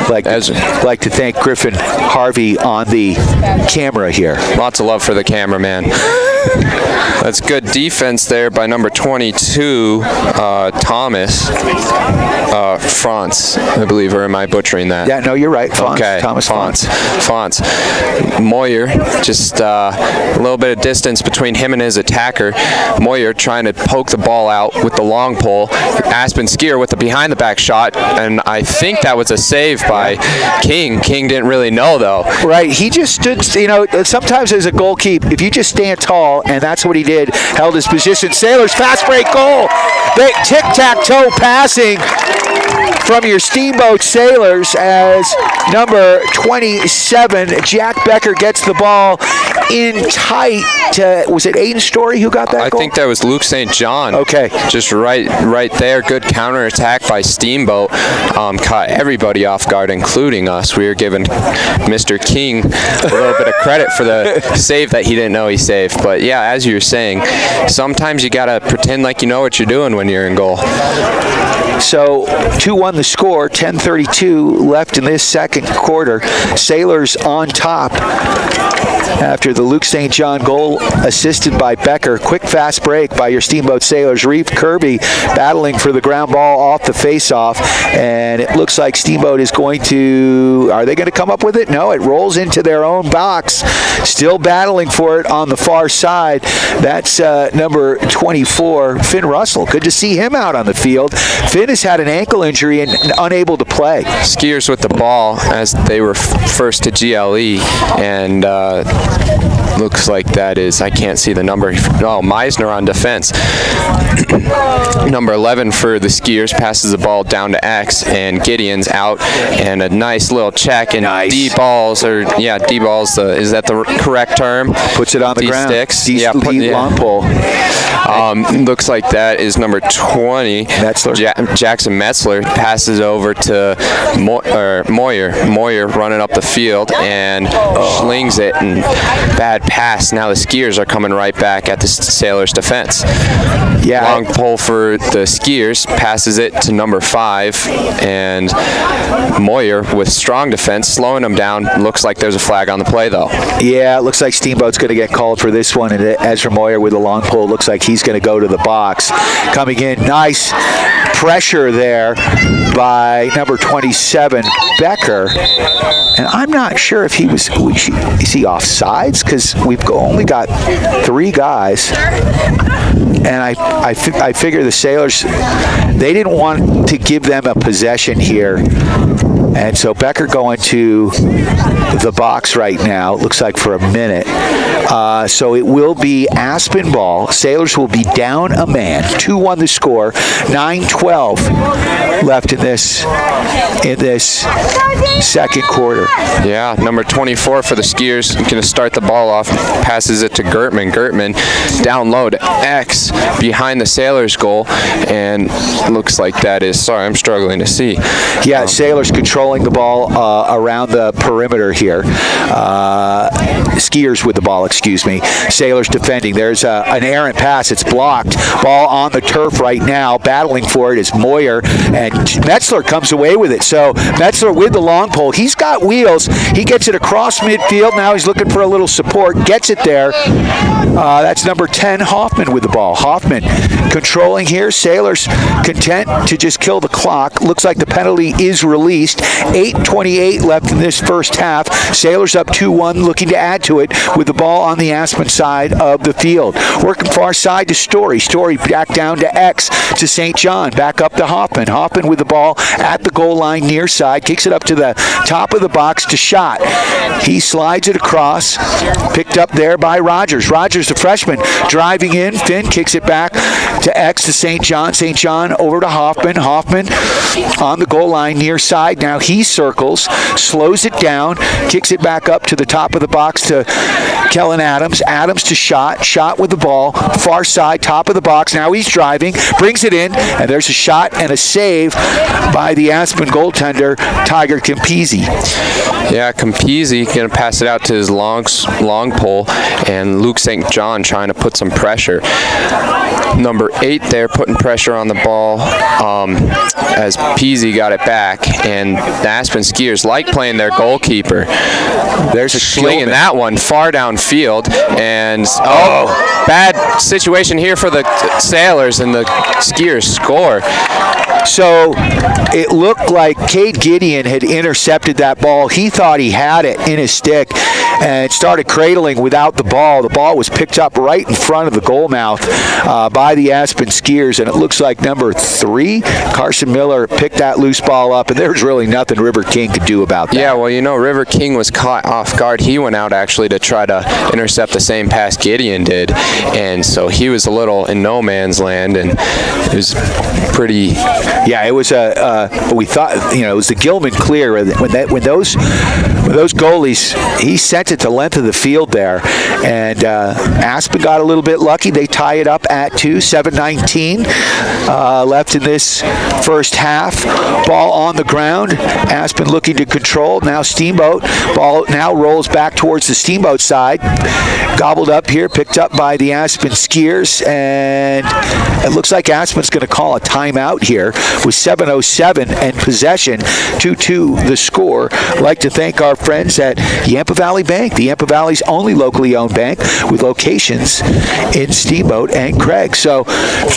Like to thank Griffin Harvey on the camera here. Lots of love for the cameraman. That's good defense there by number 22, Thomas Franz, I believe, or am I butchering that? Yeah, no, you're right. Franz, okay, Thomas Franz. Moyer, just a little bit of distance between him and his attacker. Moyer trying to poke the ball out with the long pole. Aspen skier with the behind-the-back shot, and I think that was a save by King. King didn't really know, though. Right, he just stood, you know, sometimes as a goalkeeper, if you just stand tall, and that's what he did, held his position. Sailors fast break goal. Big tic-tac-toe passing from your Steamboat Sailors as number 27, Jack Becker, gets the ball in tight. Was it Aiden Story who got that goal? I think that was Luke St. John. Okay. Just right there. Good counterattack by Steamboat. Caught everybody off guard, including us. We were giving Mr. King a little bit of credit for the save that he didn't know he saved. But yeah, as you were saying, sometimes you got to pretend like you know what you're doing when you're in goal. So 2-1 the score, 10:32 left in this second quarter. Sailors on top after the Luke St. John goal, assisted by Becker. Quick fast break by your Steamboat Sailors. Reeve Kirby battling for the ground ball off the face-off, and it looks like Steamboat is going to, are they going to come up with it? No, it rolls into their own box. Still battling for it on the far side. That's number 24, Finn Russell. Good to see him out on the field. Finn has had an ankle injury and unable to play. Skiers with the ball as they were first to GLE, and looks like that is, I can't see the number. Oh, Meisner on defense. Number 11 for the Skiers passes the ball down to X, and Gideon's out, and a nice little check, and nice. D-balls, is that the correct term? Puts it on the ground. D-sticks. Yeah, long pole. Looks like that is number 20. Metzler. Jackson Metzler passes over to Moyer. Moyer running up the field and slings it, and bad pass. Now the Skiers are coming right back at the Sailors' defense. Yeah. Long pole for the Skiers, passes it to number 5, and Moyer with strong defense, slowing them down. Looks like there's a flag on the play, though. Yeah, it looks like Steamboat's going to get called for this one, and Ezra Moyer with a long pole looks like he's going to go to the box. Coming in, nice pressure there by number 27, Becker. And I'm not sure if is he offsides, because we've only got 3 guys. And I figure the Sailors, they didn't want to give them a possession here And so Becker going to the box right now, it looks like for a minute. So it will be Aspen ball. Sailors will be down a man. 2-1 the score. 9:12 left in this second quarter. Yeah, number 24 for the Skiers, going to start the ball off, passes it to Gertman. Gertman down low to X behind the Sailors goal, and looks like that is, sorry, I'm struggling to see. Yeah, Sailors controlling the ball around the perimeter here. Skiers with the ball, excuse me. Sailors defending. There's an errant pass. It's blocked. Ball on the turf right now. Battling for it is Moyer, and Metzler comes away with it. So Metzler with the long pole. He's got wheels. He gets it across midfield. Now he's looking for a little support. Gets it there. That's number 10, Hoffman with the ball. Hoffman controlling here. Sailors content to just kill the clock. Looks like the penalty is released. 8:28 left in this first half. Sailors up 2-1, looking to add to it with the ball on the Aspen side of the field. Working far side to Story. Story back down to X to St. John. Back up to Hoffman. Hoffman with the ball at the goal line near side. Kicks it up to the top of the box to Schott. He slides it across. Picked up there by Rogers. Rogers, the freshman, driving in. Finn kicks it back to X to St. John. St. John over to Hoffman. Hoffman on the goal line near side. Now he circles, slows it down, kicks it back up to the top of the box to Kellen Adams. Adams to Schott. Schott with the ball. Far side, top of the box. Now he's driving, brings it in, and there's a shot and a save by the Aspen goaltender, Tiger Campisi. Yeah, Campisi going to pass it out to his long pole, and Luke St. John trying to put some pressure. Number 8 there putting pressure on the ball as Peasy got it back, and the Aspen Skiers like playing their goalkeeper. There's a slinging that one far downfield, and bad situation here for the Sailors, and the Skiers score. So it looked like Cade Gideon had intercepted that ball. He thought he had it in his stick and started cradling without the ball. The ball was picked up right in front of the goal mouth by the Aspen Skiers, and it looks like number 3, Carson Miller, picked that loose ball up, and there's really nothing River King could do about that. Yeah, well, you know, River King was caught off guard. He went out actually to try to intercept the same pass Gideon did, and so he was a little in no man's land, and it was pretty... Yeah, it was we thought, you know, it was the Gilman clear when those goalies, he sent it to length of the field there, and Aspen got a little bit lucky. They tie it up at 2, 7:19 left in this first half. Ball on the ground. Aspen looking to control. Now Steamboat. Ball now rolls back towards the Steamboat side. Gobbled up here, picked up by the Aspen Skiers, and it looks like Aspen's going to call a timeout here with 7:07 and possession. 2-2 the score. I'd like to thank our friends at Yampa Valley Bank, the Yampa Valley's only locally owned bank with locations in Steamboat and Craig. So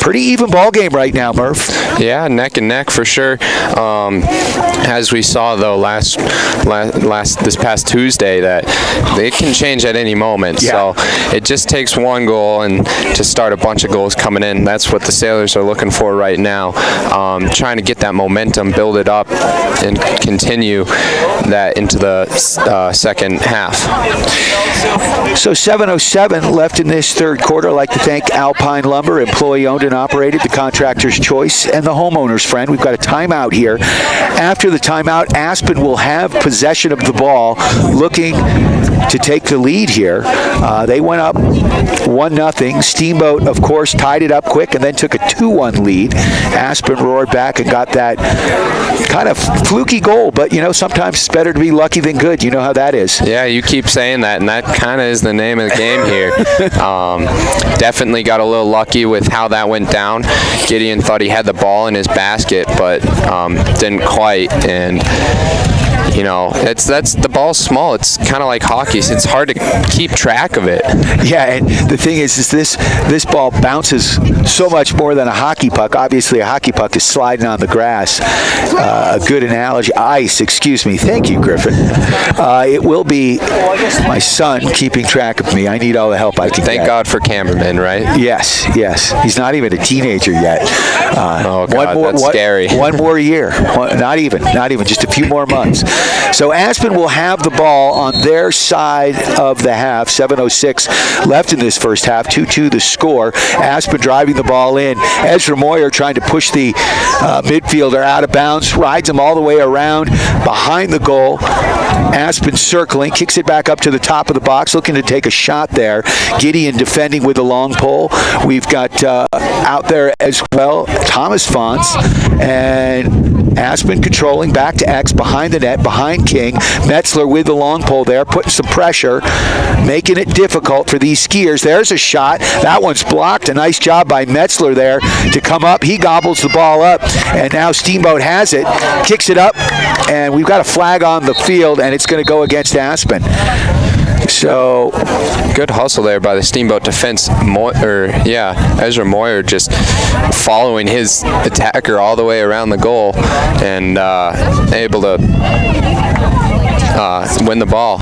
pretty even ball game right now, Murph. Yeah, neck and neck for sure. As we saw though this past Tuesday, that it can change at any moment. Yeah. So it just takes one goal and to start a bunch of goals coming in. That's what the Sailors are looking for right now. Trying to get that momentum, build it up, and continue that into the second half. So 7:07 left in this third quarter. I'd like to thank Alpine Lumber, employee owned and operated, the contractor's choice, and the homeowner's friend. We've got a timeout here. After the timeout, Aspen will have possession of the ball, looking to take the lead here. They went up 1-0. Steamboat, of course, tied it up quick and then took a 2-1 lead. Aspen roared back and got that kind of fluky goal, but, you know, sometimes it's better to be lucky than good. You know how that is. Yeah, you keep saying that, and that kind of is the name of the game here. Definitely got a little lucky with how that went down. Gideon thought he had the ball in his basket, but didn't quite, and you know, that's the ball's small. It's kind of like hockey. It's hard to keep track of it. Yeah, and the thing is this ball bounces so much more than a hockey puck. Obviously, a hockey puck is sliding on the grass. A good analogy. Ice, excuse me. Thank you, Griffin. It will be my son keeping track of me. I need all the help I can Thank get. God for cameramen, right? Yes. He's not even a teenager yet. Oh, God, that's scary. One more year. Not even. Just a few more months. So Aspen will have the ball on their side of the half. 7:06 left in this first half. 2-2 the score. Aspen driving the ball in. Ezra Moyer trying to push the midfielder out of bounds. Rides him all the way around behind the goal. Aspen circling. Kicks it back up to the top of the box. Looking to take a shot there. Gideon defending with a long pole. We've got out there as well Thomas Fonts. And Aspen controlling back to X behind the net, behind King. Metzler with the long pole there, putting some pressure, making it difficult for these skiers. There's a shot. That one's blocked. A nice job by Metzler there to come up. He gobbles the ball up, and now Steamboat has it, kicks it up, and we've got a flag on the field, and it's going to go against Aspen. So good hustle there by the Steamboat defense. Ezra Moyer just following his attacker all the way around the goal and able to win the ball.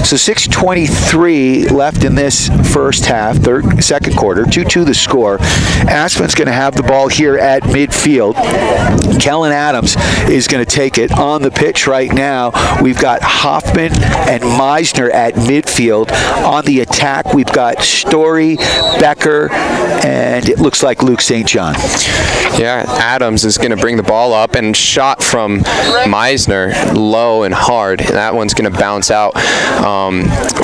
So 6:23 left in this first half, second quarter. 2-2 the score. Aspen's going to have the ball here at midfield. Kellen Adams is going to take it on the pitch right now. We've got Hoffman and Meisner at midfield. On the attack, we've got Story, Becker, and it looks like Luke St. John. Yeah, Adams is going to bring the ball up, and shot from Meisner low and hard. That one's going to bounce out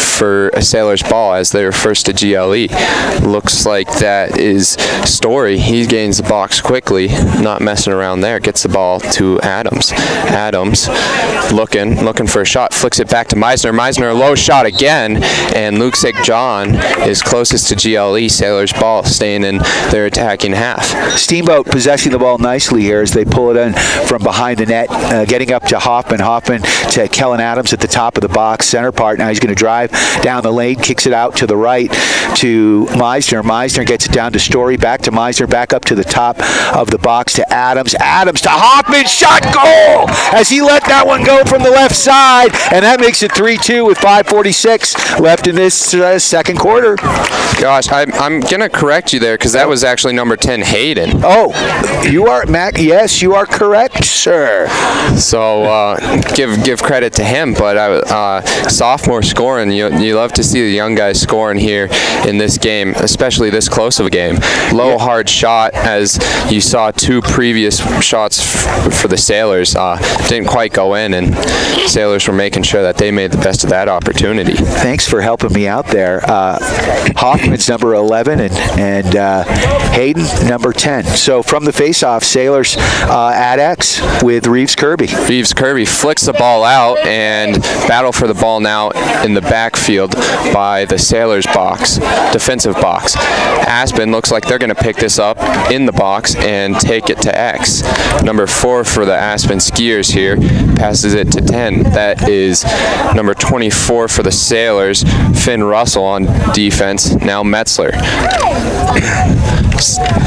for a Sailor's ball as they're first to GLE. Looks like that is Story. He gains the box quickly, not messing around there. Gets the ball to Adams. Adams looking for a shot. Flicks it back to Meisner. Meisner, a low shot again, and Luke St. John is closest to GLE. Sailor's ball staying in their attacking half. Steamboat possessing the ball nicely here as they pull it in from behind the net, getting up to Hoffman. Hoffman to Kellen Adams at the top of the box, center part. Now he's going to drive down the lane, kicks it out to the right to Meisner. Meisner gets it down to Story, back to Meisner, back up to the top of the box to Adams. Adams to Hoffman, shot, goal! As he let that one go from the left side, and that makes it 3-2 with 5:46 left in this second quarter. Gosh, I'm going to correct you there because that was actually number 10, Hayden. Oh, you are, Mac? Yes, you are correct, sir. So give credit to him, but sophomore scoring, you love to see the young guys scoring here in this game, especially this close of a game. Low, hard shot, as you saw two previous shots for the Sailors didn't quite go in, and Sailors were making sure that they made the best of that opportunity. Thanks for helping me out there. Hoffman's number 11 and Hayden number 10. So from the face-off, Sailors at X with Reeves Kirby. Reeves Kirby flicks the ball out and battle for the ball now in the backfield by the Sailors box, defensive box. Aspen looks like they're going to pick this up in the box and take it to X. Number 4 for the Aspen skiers here passes it to 10. That is number 24 for the Sailors, Finn Russell on defense, now Metzler.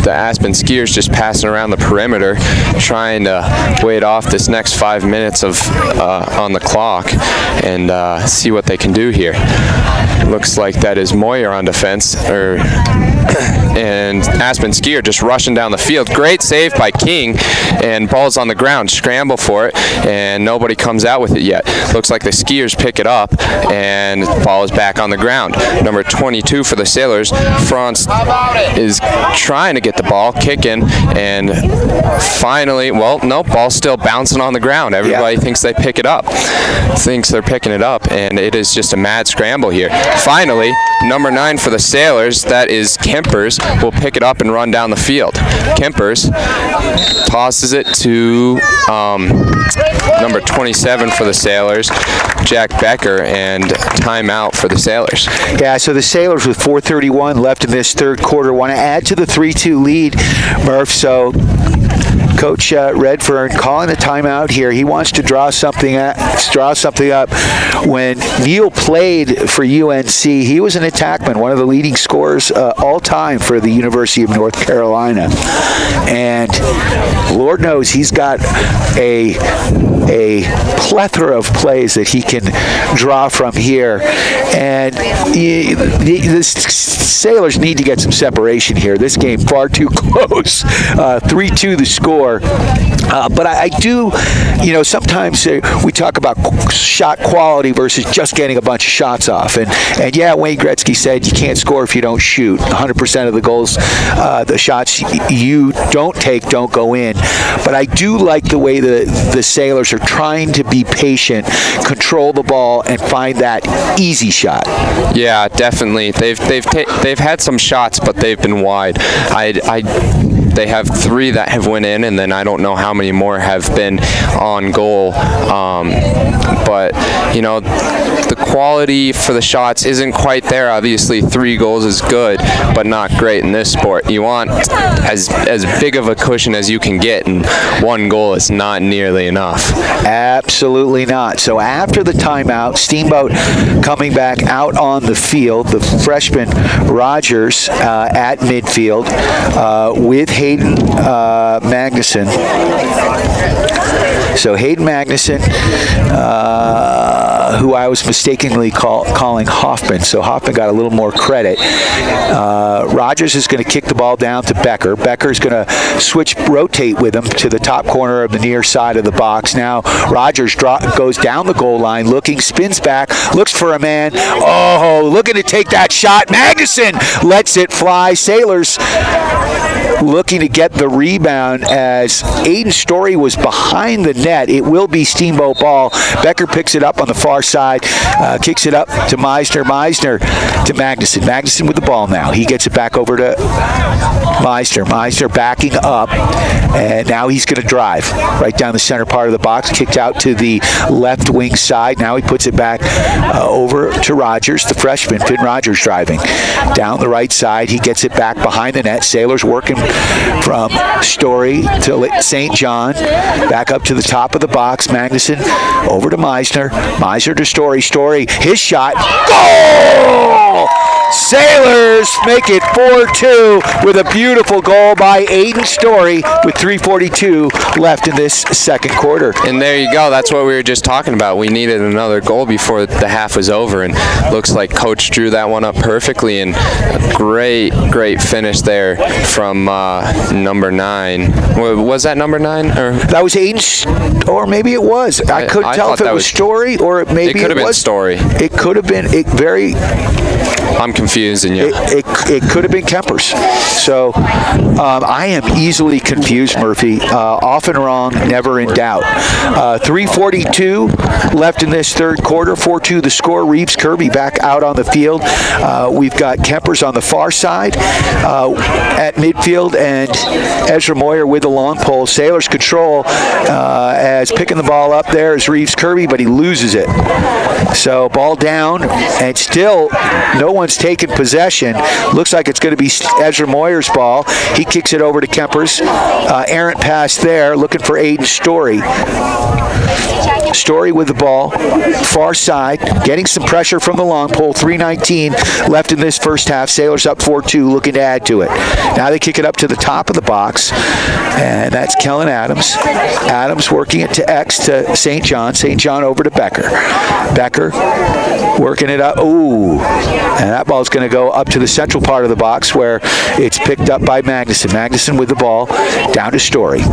The Aspen skiers just passing around the perimeter, trying to wait off this next 5 minutes of on the clock and see what they can do here. Looks like that is Moyer on defense, and Aspen skier just rushing down the field. Great save by King, and ball's on the ground. Scramble for it, and nobody comes out with it yet. Looks like the skiers pick it up, and the ball is back on the ground. Number 22 for the Sailors, Franz, is trying to get the ball, kicking, and finally, well, no, ball's still bouncing on the ground. Everybody thinks they pick it up, thinks they're picking it up, and it is just a mad scramble here. Finally, number 9 for the Sailors, that is Kempers, will pick it up and run down the field. Kempers tosses it to number 27 for the Sailors, Jack Becker, and timeout for the Sailors. Yeah, so the Sailors with 4:31 left in this third quarter want to add to the 3-2 lead, Murph. So Coach Redfern calling the timeout here. He wants to draw something up. When Neil played for UNC, he was an attackman, one of the leading scorers all time for the University of North Carolina. And Lord knows he's got a plethora of plays that he can draw from here. And the Sailors need to get some separation here. This game far too close. 3-2 the score. But I do, sometimes we talk about shot quality versus just getting a bunch of shots off. And yeah, Wayne Gretzky said you can't score if you don't shoot. 100% of the goals, the shots you don't take don't go in. But I do like the way the Sailors are trying to be patient, control the ball, and find that easy shot. Yeah, definitely. They've had some shots, but they've been wide. They have 3 that have went in, and then I don't know how many more have been on goal. But the quality for the shots isn't quite there. Obviously, 3 goals is good, but not great in this sport. You want as big of a cushion as you can get, and 1 goal is not nearly enough. Absolutely not. So after the timeout, Steamboat coming back out on the field. The freshman Rogers at midfield with Hayden Magnuson. So Hayden Magnuson, who I was mistakenly calling Hoffman. So Hoffman got a little more credit. Rogers is going to kick the ball down to Becker. Becker's going to rotate with him to the top corner of the near side of the box. Now Rogers goes down the goal line, looking, spins back, looks for a man. Oh, looking to take that shot. Magnuson lets it fly. Sailors looking to get the rebound as Aiden Story was behind the net. It will be Steamboat ball. Becker picks it up on the far side, kicks it up to Meisner. Meisner to Magnuson. Magnuson with the ball now. He gets it back over to Meisner. Meisner backing up, and now he's going to drive right down the center part of the box. Kicked out to the left wing side. Now he puts it back over to Rogers, the freshman. Finn Rogers driving down the right side. He gets it back behind the net. Sailors working from Story to St. John, back up to the top of the box. Magnuson over to Meisner. Meisner to Story. Story, his shot. Goal! Sailors make it 4-2 with a beautiful goal by Aiden Story with 3:42 left in this second quarter. And there you go. That's what we were just talking about. We needed another goal before the half was over, and looks like Coach drew that one up perfectly, and a great finish there from number 9. Was that number 9? Or that was Aiden, or maybe it was. I couldn't tell if it was Story or maybe it could have been Story. It could have been I'm confusing you. It could have been Kempers. So I am easily confused, Murphy. Often wrong, never in doubt. 3:42 left in this third quarter. 4-2 the score. Reeves Kirby back out on the field. We've got Kempers on the far side at midfield, and Ezra Moyer with the long pole. Sailors control as picking the ball up there is Reeves Kirby, but he loses it. So ball down, and still no one's taken possession. Looks like it's going to be Ezra Moyer's ball. He kicks it over to Kempers. Errant pass there, looking for Aiden Story. Story with the ball, far side, getting some pressure from the long pole. 3:19 left in this first half. Sailors up 4-2, looking to add to it. Now they kick it up to the top of the box, and that's Kellen Adams. Adams working it to X to St. John. St. John over to Becker. Becker working it up. Ooh, and that ball's going to go up to the central part of the box where it's picked up by Magnuson. Magnuson with the ball down to Story.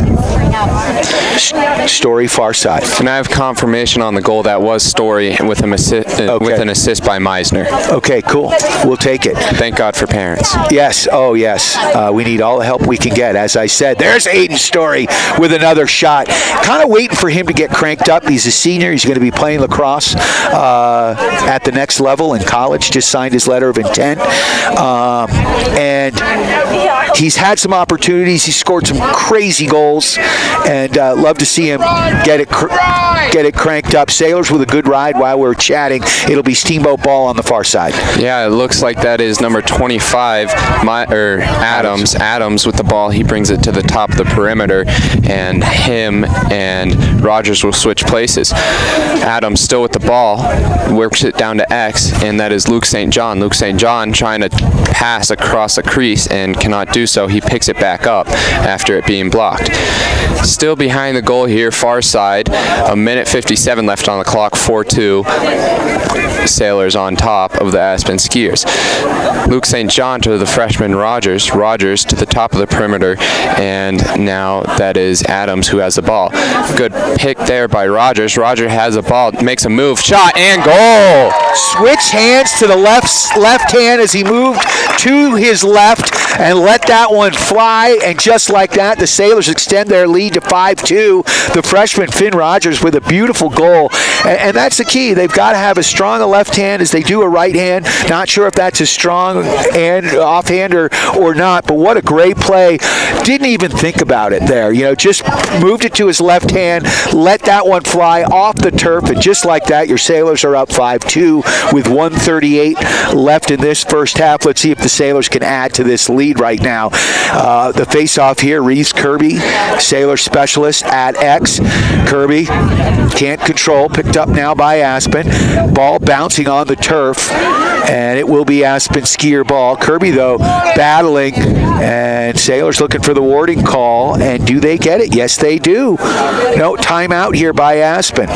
Story far side. And I have confirmation on the goal. That was Story with an assist by Meisner. Okay, cool. We'll take it. Thank God for parents. Yes. Oh, yes. We need all the help we can get. As I said, there's Aiden Story with another shot. Kind of waiting for him to get cranked up. He's a senior. He's going to be playing lacrosse at the next level in college, just signed his letter of intent. And he's had some opportunities. He scored some crazy goals, and love to see him get it cranked up. Sailors with a good ride while we're chatting. It'll be Steamboat ball on the far side. Yeah, it looks like that is number 25, Adams. Adams with the ball. He brings it to the top of the perimeter, and him and Rogers will switch places. Adams still with the ball, works it down to X, and that is Luke St. John. Luke St. John trying to pass across a crease and cannot do so. He picks it back up after it being blocked. Still behind the goal here, far side. A minute 57 left on the clock, 4-2. Sailors on top of the Aspen Skiers. Luke St. John to the freshman Rogers. Rogers to the top of the perimeter, and now that is Adams who has the ball. Good pick there by Rogers. Rogers has the ball, makes a move, shot, and goal! Switch hands to the left hand as he moved to his left and let that one fly, and just like that, the Sailors extend their lead to 5-2. The freshman Finn Rogers with a beautiful goal, and that's the key. They've got to have as strong a left hand as they do a right hand. Not sure if that's as strong and offhand or not, but what a great play. Didn't even think about it there. Just moved it to his left hand, let that one fly off the turf, and just like that, your Sailors are up 5-2 with 1:38 left in this first half. Let's see if the Sailors can add to this lead right now. The face-off here, Reeves Kirby, Sailor specialist at X. Kirby can't control, picked up now by Aspen. Ball bouncing on the turf, and it will be Aspen skier ball. Kirby, though, battling, and Sailors looking for the warding call, and do they get it? Yes, they do. No, timeout here by Aspen.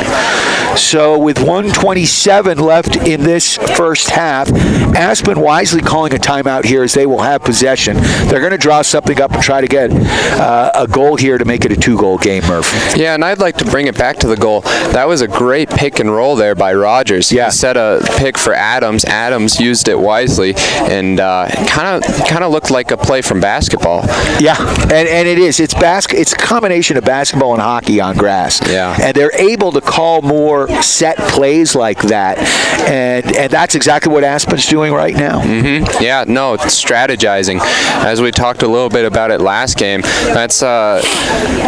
So with 1:27 left in this first half, Aspen wisely calling a timeout here as they will have possession. They're going to draw something up and try to get a goal here to make it a 2-goal game, Murph. Yeah, and I'd like to bring it back to the goal. That was a great pick and roll there by Rogers. Yeah. He set a pick for Adams. Adams used it wisely, and kind of looked like a play from basketball. Yeah, and it is. It's a combination of basketball and hockey on grass. Yeah. And they're able to call more set plays like that, and that's exactly what Aspen's doing right now. Mm-hmm. Yeah, no, it's strategizing. As we talked a little bit about it last game, that's a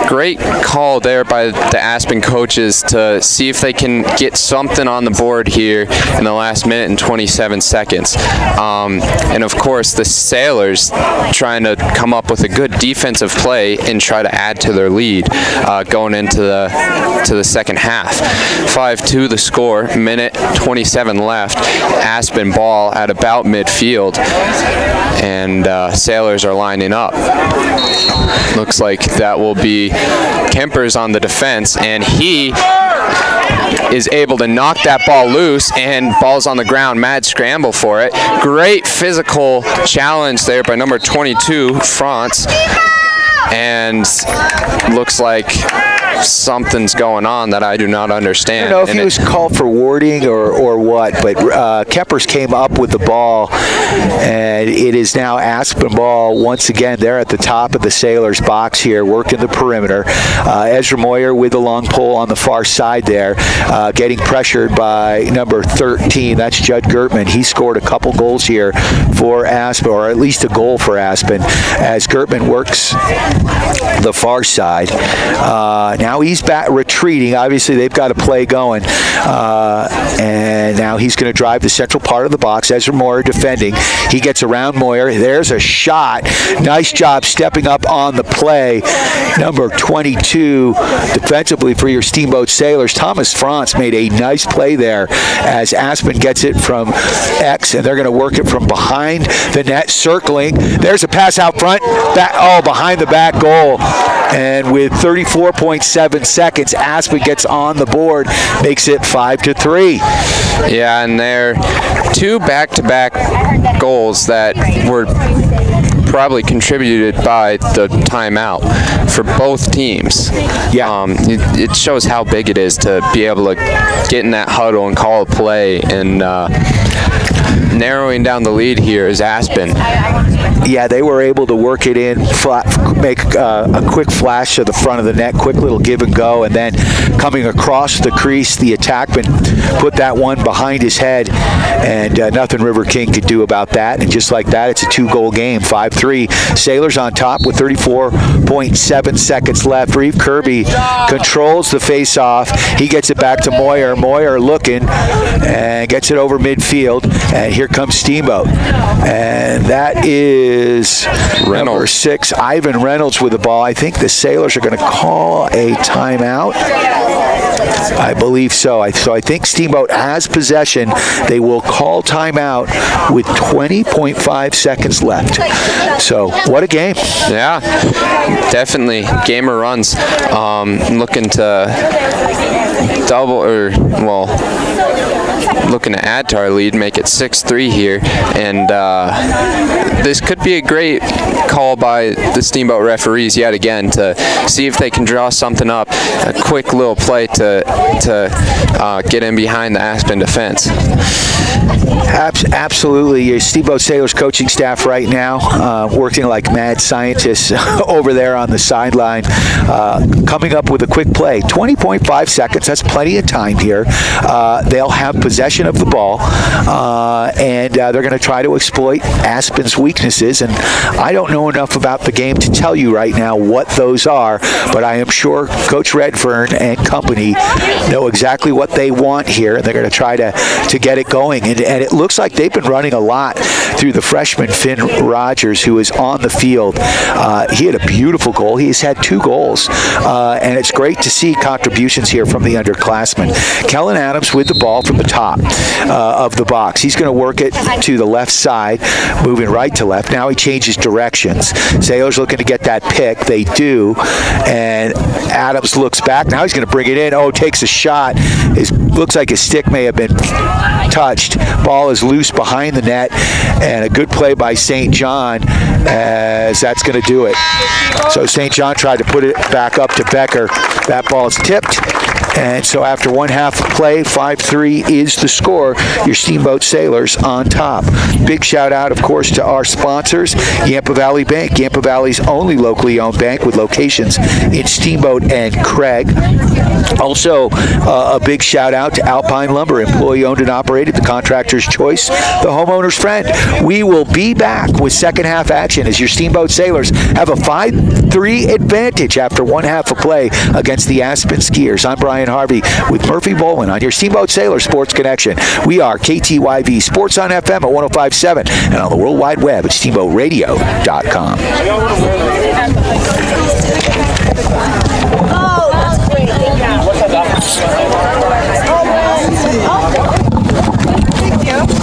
great call there by the Aspen coaches to see if they can get something on the board here in the last minute and 27 seconds. And of course, the Sailors trying to come up with a good defensive play and try to add to their lead going into the second half. 5-2 the score, minute 27 left. Aspen ball at about midfield, and Sailors are lining up. Looks like that will be Kempers on the defense, and he is able to knock that ball loose, and ball's on the ground. Mad scramble for it. Great physical challenge there by number 22, France, and looks like something's going on that I do not understand. I don't know if he was called for warding or what, but Kempers came up with the ball, and it is now Aspen ball once again. They're at the top of the Sailors box here, working the perimeter. Ezra Moyer with the long pole on the far side there, getting pressured by number 13. That's Judd Gertman. He scored a couple goals here for Aspen, or at least a goal for Aspen, as Gertman works the far side. Now he's back retreating. Obviously, they've got a play going. And now he's going to drive the central part of the box. Ezra Moyer defending. He gets around Moyer. There's a shot. Nice job stepping up on the play. Number 22 defensively for your Steamboat Sailors. Thomas France made a nice play there as Aspen gets it from X, and they're going to work it from behind the net, circling. There's a pass out front. Behind the back goal. And with 34.7 seconds, Aspen gets on the board, makes it 5-3. Yeah, and they're two back-to-back goals that were probably contributed by the timeout for both teams. Yeah. It shows how big it is to be able to get in that huddle and call a play and narrowing down the lead here is Aspen. Yeah, they were able to work it in, make a quick flash to the front of the net, quick little give and go, and then coming across the crease, the attackman put that one behind his head, and nothing River King could do about that. And just like that, it's a 2-goal game, 5-3. Sailors on top with 34.7 seconds left. Reeve Kirby controls the face-off. He gets it back to Moyer. Moyer looking and gets it over midfield, and here comes Steamboat. And that is number 6, Ivan Reynolds with the ball. I think the Sailors are going to call a timeout. I believe so. So I think Steamboat has possession. They will call timeout with 20.5 seconds left. So what a game. Yeah, definitely. Gamer runs. Looking to double, or, well, looking to add to our lead, make it 6-3 here, and this could be a great call by the Steamboat referees yet again to see if they can draw something up, a quick little play to get in behind the Aspen defense. Absolutely. Your Steamboat Sailors coaching staff right now working like mad scientists over there on the sideline, coming up with a quick play. 20.5 seconds, that's plenty of time here. They'll have possession of the ball, and they're going to try to exploit Aspen's weaknesses, and I don't know enough about the game to tell you right now what those are, but I am sure Coach Redfern and company know exactly what they want here, and they're going to try to get it going. And it looks like they've been running a lot through the freshman Finn Rogers, who is on the field. He had a beautiful goal. He has had 2 goals, and it's great to see contributions here from the underclassmen. Kellen Adams with the ball from the top of the box. He's going to work it to the left side, moving right to left. Now he changes directions. Sailors looking to get that pick. They do, and Adams looks back. Now he's going to bring it in. Oh, takes a shot. Looks like his stick may have been touched. Ball is loose behind the net, and a good play by St. John, as that's going to do it. So St. John tried to put it back up to Becker. That ball is tipped. And so after one half of play, 5-3 is the score. Your Steamboat Sailors on top. Big shout out, of course, to our sponsors, Yampa Valley Bank, Yampa Valley's only locally owned bank with locations in Steamboat and Craig. Also, a big shout out to Alpine Lumber, employee owned and operated, the contractor's choice, the homeowner's friend. We will be back with second half action as your Steamboat Sailors have a 5-3 advantage after one half of play against the Aspen Skiers. I'm Brian Harvey with Murphy Bowman on your Steamboat Sailors Sports Connection. We are KTYV Sports on FM at 105.7 and on the World Wide Web at steamboatradio.com. Oh, that's great. Thank you.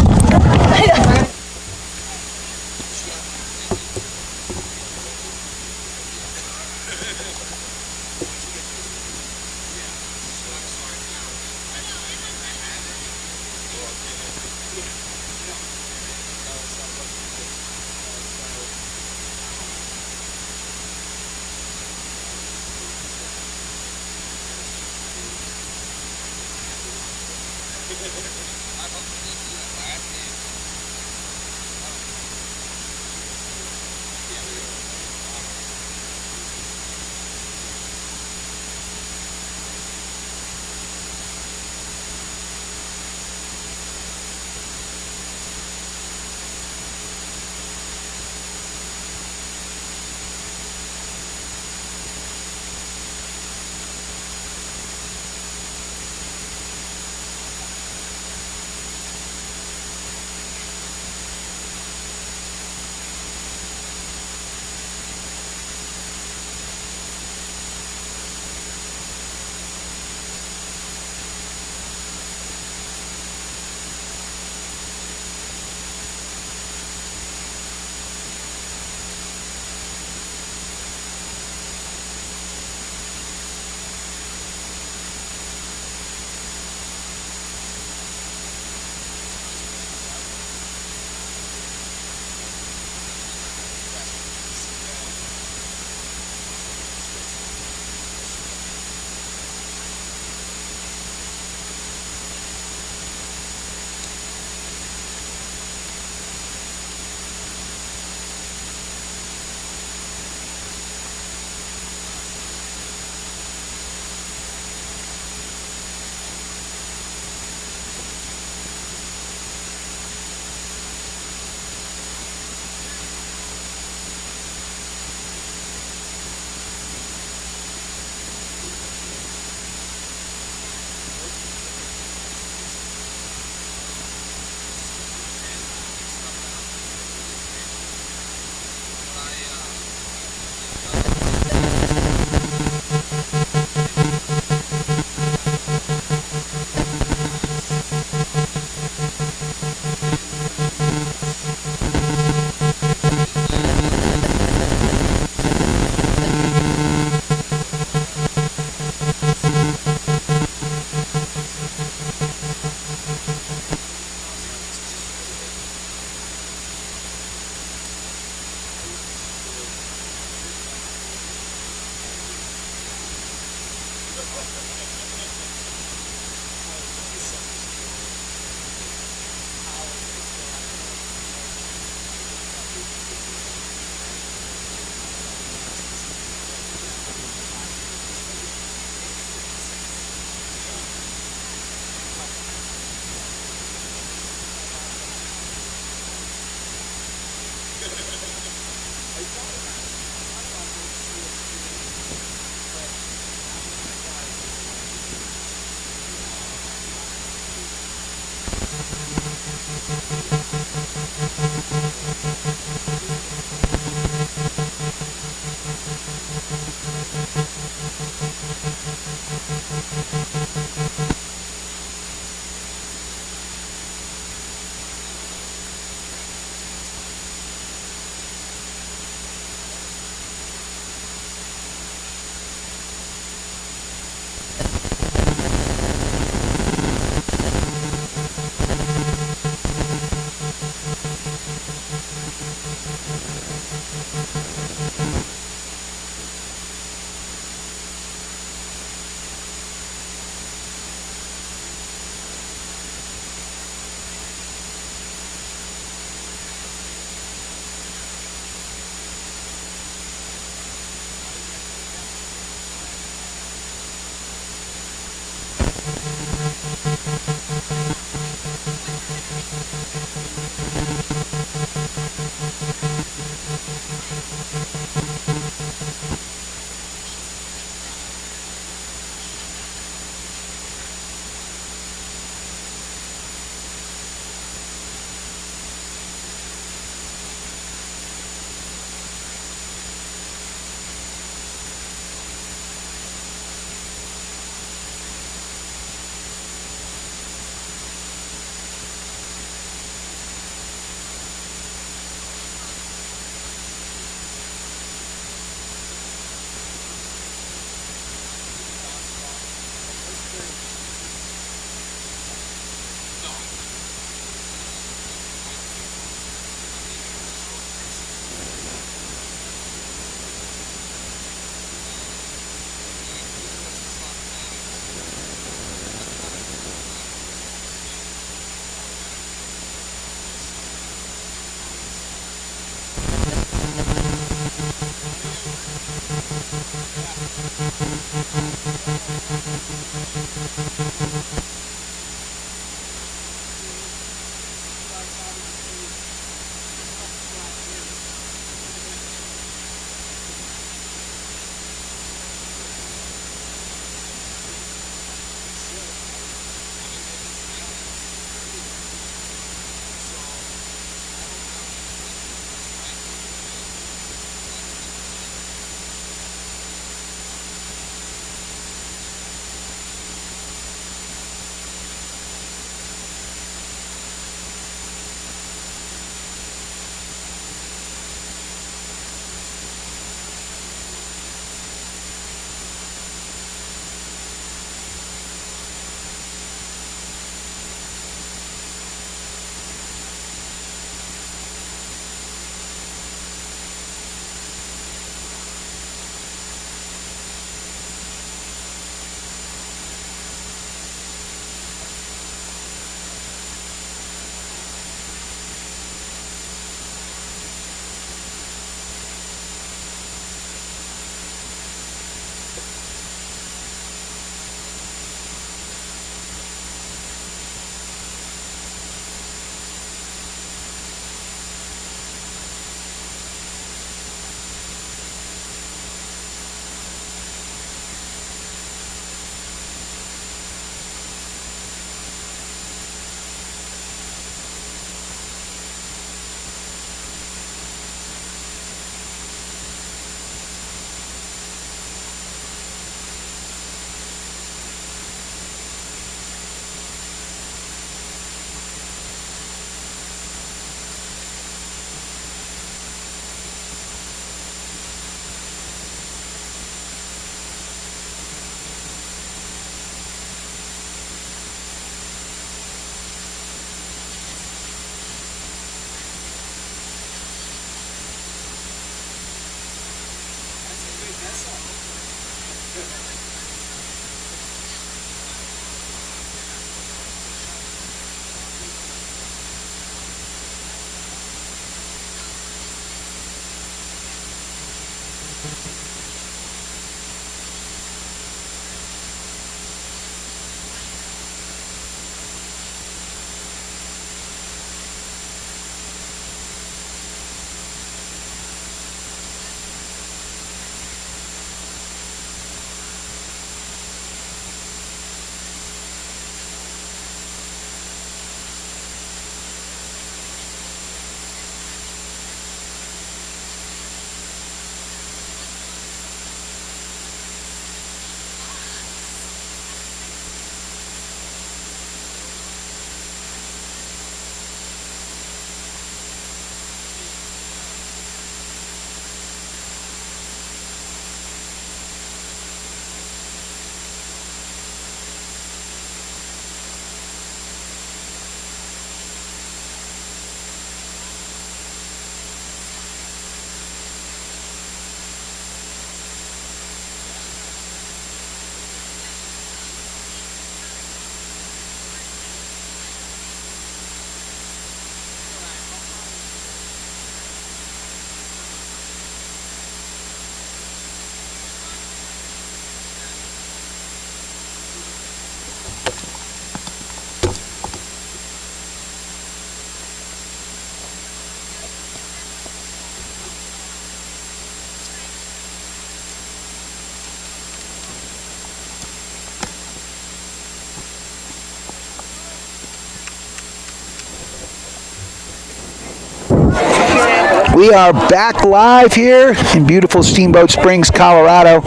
We are back live here in beautiful Steamboat Springs, Colorado.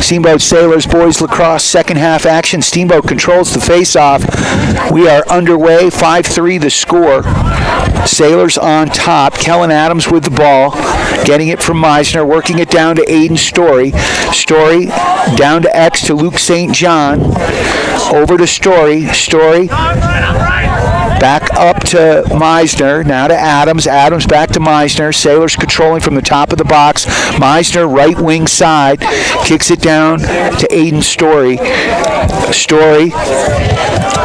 Steamboat Sailors boys lacrosse second half action. Steamboat controls the face-off. We are underway, 5-3 the score. Sailors on top. Kellen Adams with the ball, getting it from Meisner, working it down to Aiden Story. Story down to X to Luke St. John. Over to Story. Story back up to Meisner, now to Adams. Adams back to Meisner. Sailors controlling from the top of the box. Meisner, right wing side, kicks it down to Aiden Story. Story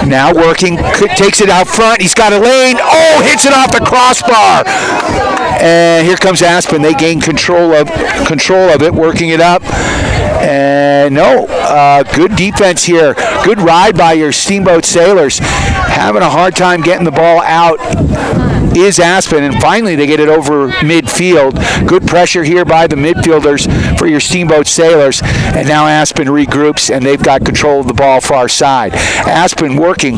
now working, takes it out front. He's got a lane. Oh, hits it off the crossbar. And here comes Aspen. They gain control of it, working it up. And no, good defense here. Good ride by your Steamboat Sailors. Having a hard time getting the ball out is Aspen, and finally they get it over midfield. Good pressure here by the midfielders for your Steamboat Sailors, and now Aspen regroups and they've got control of the ball far side. Aspen working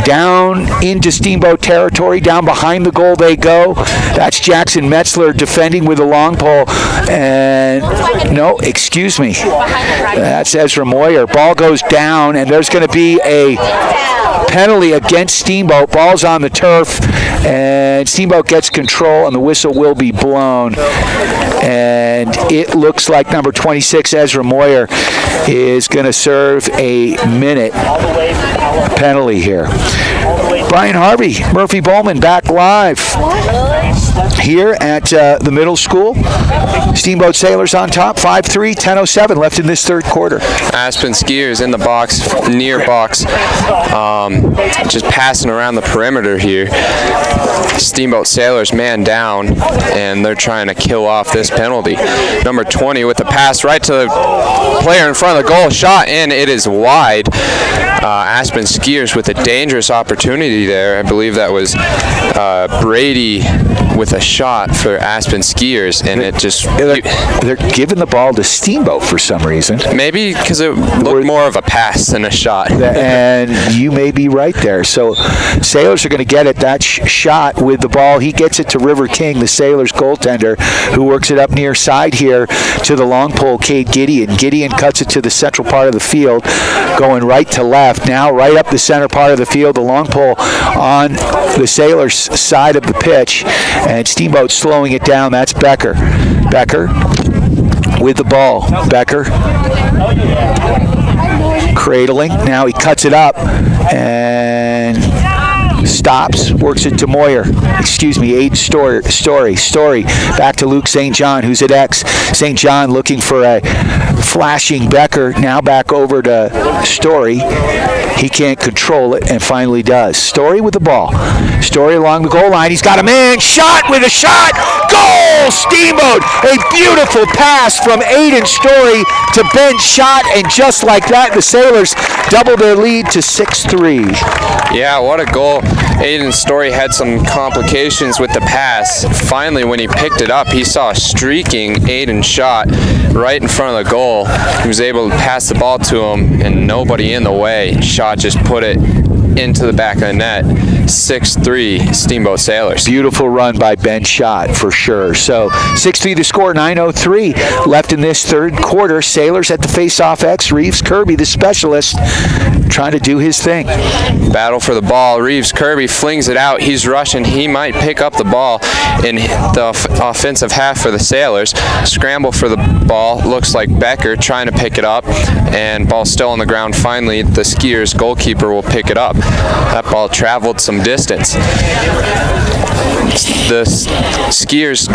down into Steamboat territory, down behind the goal they go. That's Jackson Metzler defending with a long pole, and no, excuse me, that's Ezra Moyer. Ball goes down, and there's going to be a penalty against Steamboat. Ball's on the turf, and Steamboat gets control, and the whistle will be blown. And it looks like number 26, Ezra Moyer, is going to serve a minute penalty here. Brian Harvey, Murphy Bowman back live here at the middle school. Steamboat Sailors on top, 5-3, 10:07 left in this third quarter. Aspen skiers in the box, near box, just passing around the perimeter here. Steamboat Sailors man down, and they're trying to kill off this penalty. Number 20 with the pass right to the player in front of the goal, shot, and it is wide. Aspen skiers with a dangerous opportunity there. I believe that was Brady with a shot for Aspen skiers, and it just... They're giving the ball to Steamboat for some reason. Maybe because it looked more of a pass than a shot. And you may be right there. So Sailors are going to get it. That shot with the ball, he gets it to River King, the Sailors goaltender, who works it up near side here to the long pole, Cade Gideon. Gideon cuts it to the central part of the field, going right to left. Now right up the center part of the field, the long pole on the Sailors side of the pitch, and Steamboat slowing it down. That's Becker. Becker with the ball. Becker cradling. Now he cuts it up and stops, works it to Moyer. Excuse me, Aiden Story back to Luke St. John, who's at X. St. John looking for a flashing Becker. Now back over to Story. He can't control it, and finally does. Story with the ball. Story along the goal line. He's got a man. Shot with a shot. Goal! Steamboat! A beautiful pass from Aiden Story to Ben Schott, and just like that, the Sailors double their lead to 6-3. Yeah, what a goal. Aiden Story had some complications with the pass. Finally, when he picked it up, he saw a streaking Aiden Schott right in front of the goal. He was able to pass the ball to him, and nobody in the way. Schott just put it into the back of the net. 6-3 Steamboat Sailors. Beautiful run by Ben Schott for sure. So 6-3 the score, 9:03 left in this third quarter. Sailors at the face-off X. Reeves Kirby, the specialist, trying to do his thing. Battle for the ball. Reeves Kirby flings it out. He's rushing. He might pick up the ball in the offensive half for the Sailors. Scramble for the ball. Looks like Becker trying to pick it up, and ball still on the ground. Finally, the skiers goalkeeper will pick it up. That ball traveled some distance. The skiers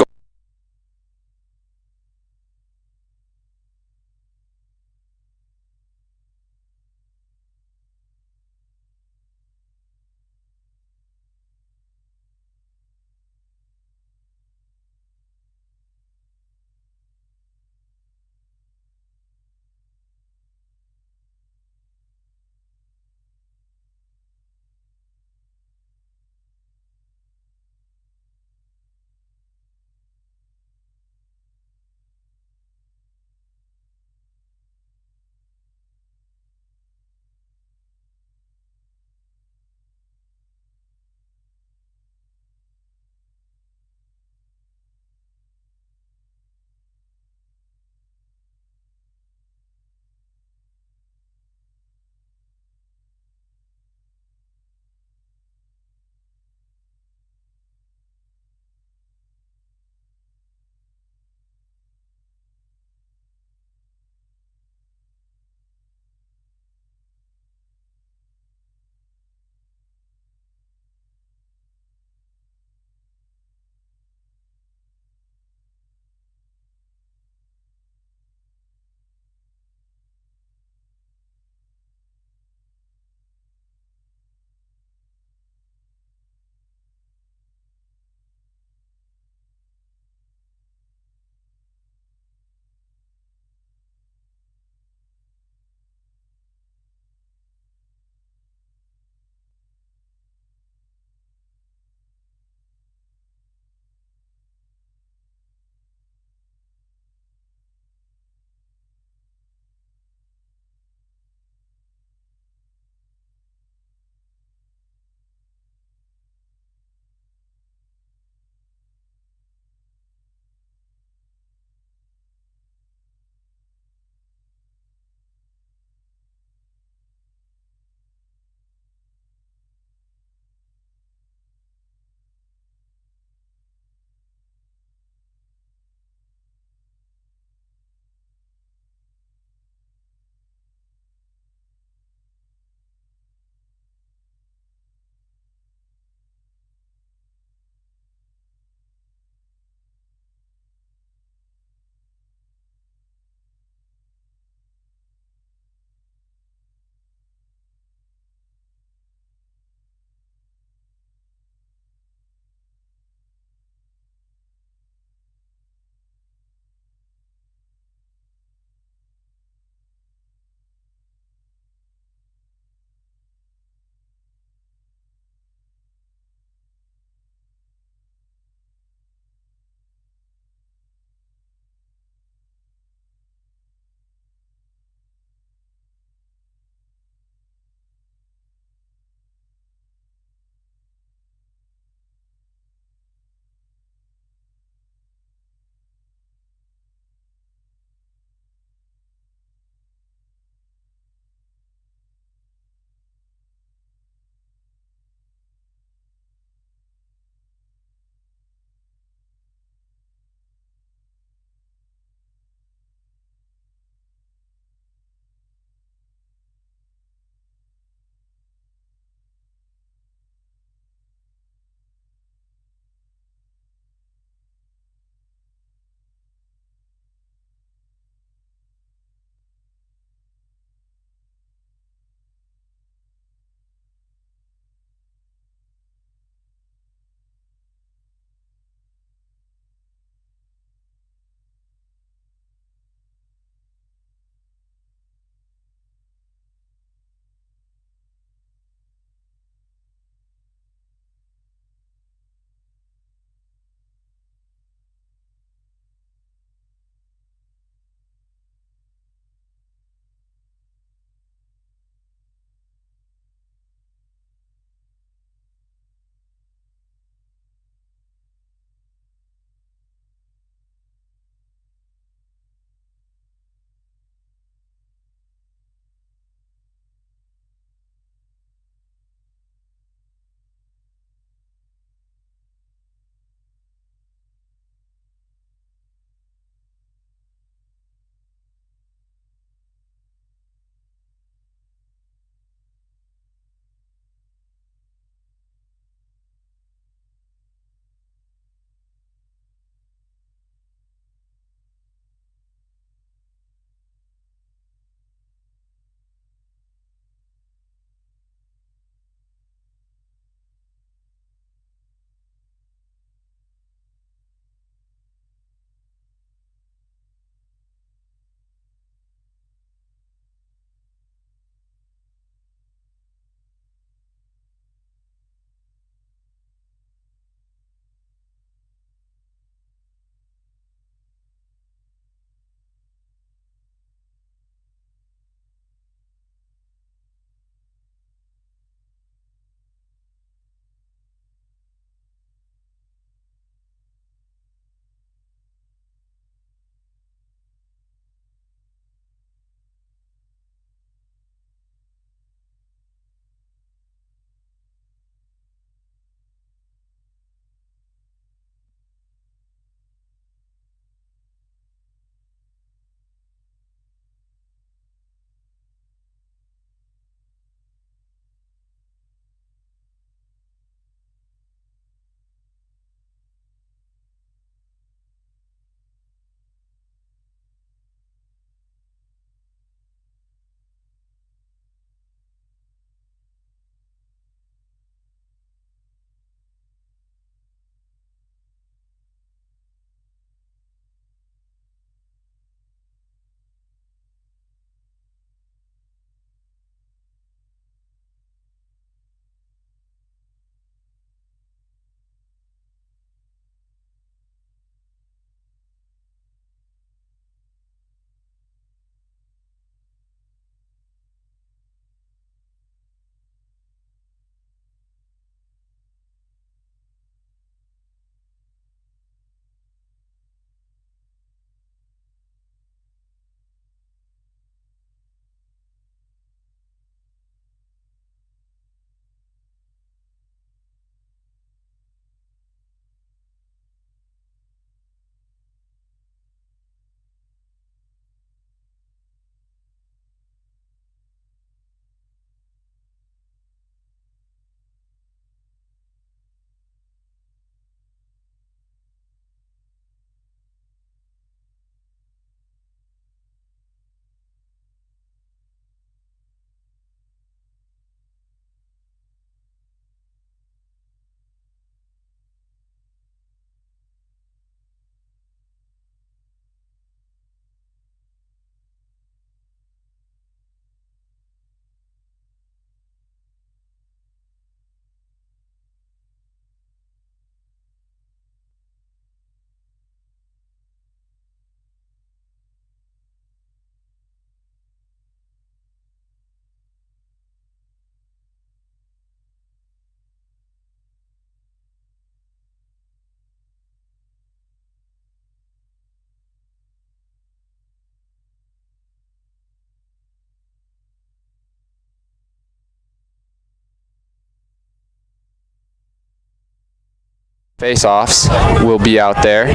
face-offs will be out there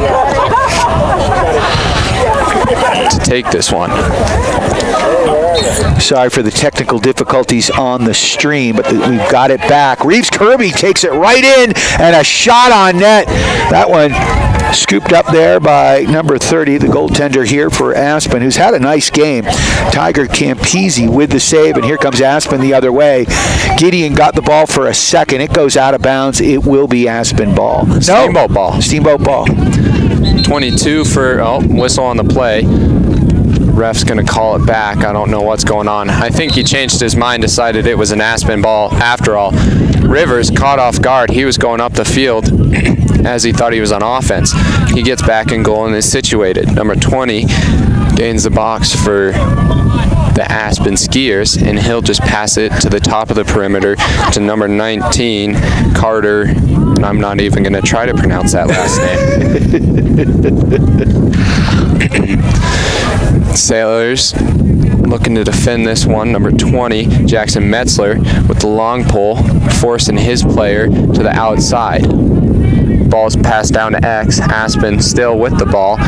to take this one. Sorry for the technical difficulties on the stream, but we've got it back. Reeves Kirby takes it right in, and a shot on net. That one scooped up there by number 30, the goaltender here for Aspen, who's had a nice game. Tiger Campese with the save, and here comes Aspen the other way. Gideon got the ball for a second. It goes out of bounds. It will be Aspen ball. Steamboat ball. Steamboat ball. 22 for, whistle on the play. Ref's going to call it back. I don't know what's going on. I think he changed his mind, decided it was an Aspen ball after all. Rivers caught off guard. He was going up the field as he thought he was on offense. He gets back in goal and is situated. Number 20 gains the box for the Aspen Skiers, and he'll just pass it to the top of the perimeter to number 19, Carter, and I'm not even going to try to pronounce that last name. Sailors looking to defend this one. Number 20, Jackson Metzler, with the long pole, forcing his player to the outside. Ball's passed down to X. Aspen still with the ball,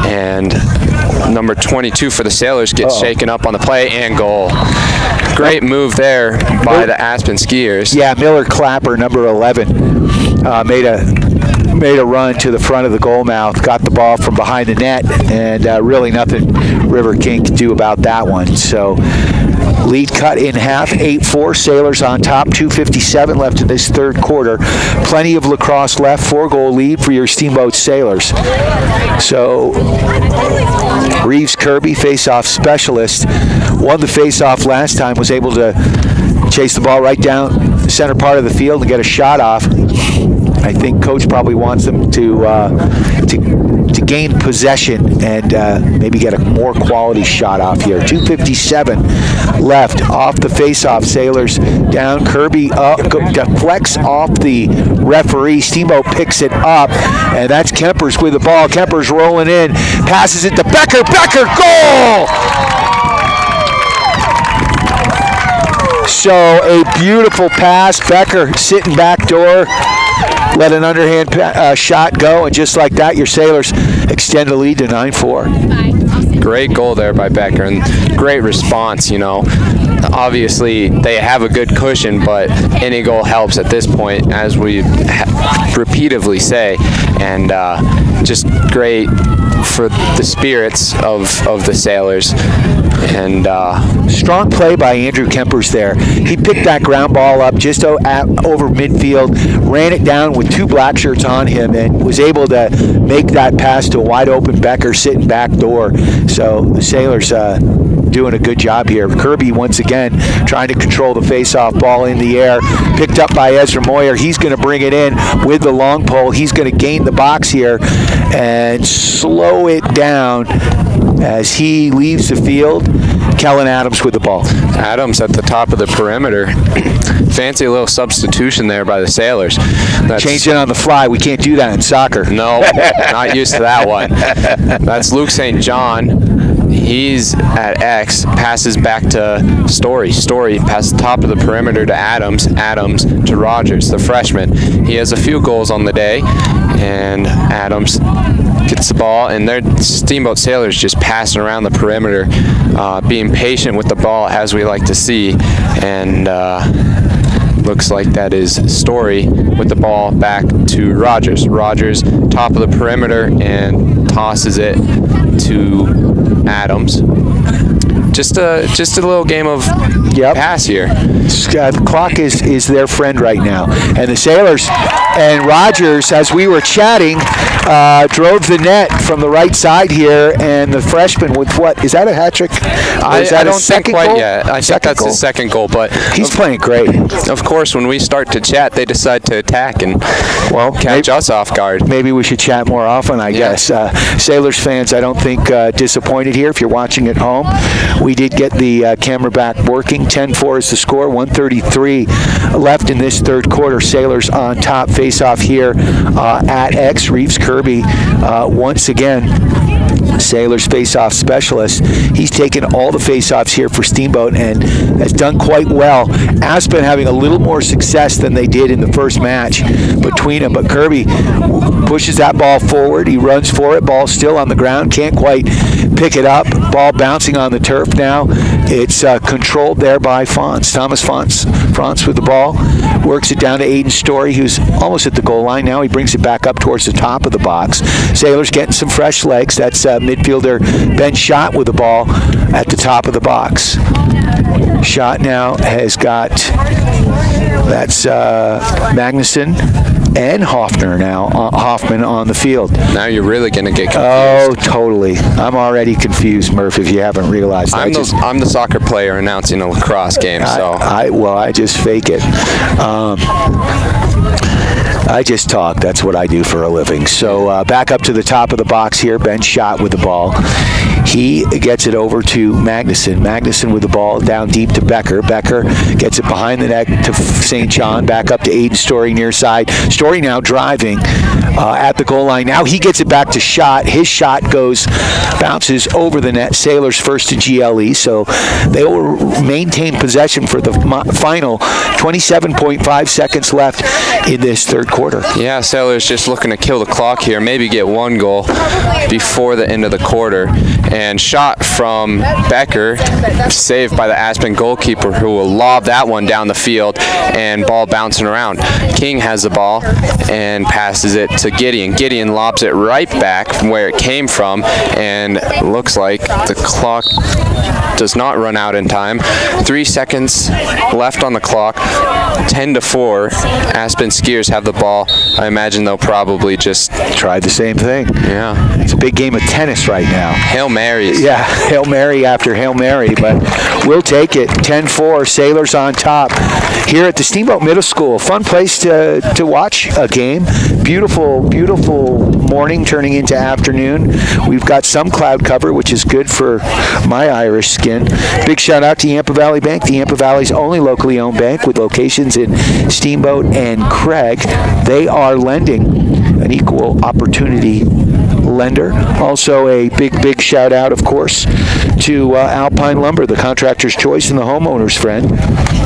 and number 22 for the Sailors gets shaken up on the play and goal. Great move there by the Aspen Skiers. Yeah, Miller Clapper, number 11, made a run to the front of the goal mouth, got the ball from behind the net, and really nothing River King could do about that one. So lead cut in half, 8-4, Sailors on top, 2:57 left in this third quarter. Plenty of lacrosse left, 4-goal lead for your Steamboat Sailors. So Reeves Kirby, face-off specialist, won the face-off last time, was able to chase the ball right down the center part of the field and get a shot off. I think coach probably wants them to gain possession and maybe get a more quality shot off here. 2:57 left off the face-off. Sailors down. Kirby up, deflects off the referee. Steamboat picks it up, and that's Kempers with the ball. Kempers rolling in, passes it to Becker. Becker, goal! So a beautiful pass. Becker sitting back door, let an underhand shot go, and just like that, your Sailors extend the lead to 9-4. Great goal there by Becker, and great response, Obviously, they have a good cushion, but any goal helps at this point, as we repeatedly say, and just great for the spirits of the Sailors. And strong play by Andrew Kempers there. He picked that ground ball up just over midfield, ran it down with two black shirts on him, and was able to make that pass to a wide open Becker sitting back door. So the Sailors doing a good job here. Kirby once again trying to control the face-off, ball in the air, picked up by Ezra Moyer. He's going to bring it in with the long pole. He's going to gain the box here and slow it down as he leaves the field. Kellen Adams with the ball. Adams at the top of the perimeter. Fancy little substitution there by the Sailors. Changed it on the fly. We can't do that in soccer. No, not used to that one. That's Luke St. John. He's at X, passes back to Story. Story passes top of the perimeter to Adams. Adams to Rogers, the freshman. He has a few goals on the day, and Adams gets the ball, and their Steamboat Sailors just passing around the perimeter, being patient with the ball, as we like to see, and looks like that is Story with the ball back to Rogers. Rogers, top of the perimeter, and tosses it to Adams. Just a little game of pass here. The clock is their friend right now. And the Sailors and Rogers, as we were chatting, drove the net from the right side here, and the freshman with what? Is that a hat trick? I don't think quite yet. I think that's his second goal, but he's playing great. Of course, when we start to chat, they decide to attack and catch us off guard. Maybe we should chat more often, I guess. Sailors fans, I don't think disappointed here if you're watching at home. We did get the camera back working. 10-4 is the score. 1:33 left in this third quarter. Sailors on top. Face off here at X. Reeves Kirby once again Sailors face-off specialist. He's taken all the face-offs here for Steamboat and has done quite well. ASPEN having a little more success than they did in the first match between them, but Kirby pushes that ball forward. He runs for it. Ball still on the ground. Can't quite pick it up. Ball bouncing on the turf now. It's controlled there by Fonts. Thomas Fonts with the ball. Works it down to Aiden Story, who's almost at the goal line now. He brings it back up towards the top of the box. Sailors getting some fresh legs. That's midfielder Ben Schott with the ball at the top of the box. Schott now has got, that's Magnuson and Hoffman on the field. Now you're really going to get confused. Oh, totally. I'm already confused, Murph, if you haven't realized. I'm the soccer player announcing a lacrosse game, so. I just fake it. I just talk. That's what I do for a living. So back up to the top of the box here. Ben Schott with the ball. He gets it over to Magnuson. Magnuson with the ball down deep to Becker. Becker gets it behind the neck to St. John. Back up to Aiden Story near side. Story now driving at the goal line. Now he gets it back to Schott. His shot bounces over the net. Sailors first to GLE. So they will maintain possession for the final 27.5 seconds left in this third quarter. Yeah, Sailors just looking to kill the clock here, maybe get one goal before the end of the quarter. And shot from Becker, saved by the Aspen goalkeeper, who will lob that one down the field, and ball bouncing around. King has the ball and passes it to Gideon. Gideon lobs it right back from where it came from, and looks like the clock does not run out in time. 3 seconds left on the clock. 10-4. Aspen Skiers have the ball. I imagine they'll probably just try the same thing. Yeah. It's a big game of tennis right now. Hail Marys. Yeah, Hail Mary after Hail Mary, but we'll take it. 10-4, Sailors on top here at the Steamboat Middle School. Fun place to watch a game. Beautiful, beautiful morning turning into afternoon. We've got some cloud cover, which is good for my Irish skin. Big shout out to Yampa Valley Bank, the Yampa Valley's only locally owned bank with locations in Steamboat and Craig. They are lending, an equal opportunity lender. Also a big shout out, of course, to Alpine Lumber, the contractor's choice and the homeowner's friend.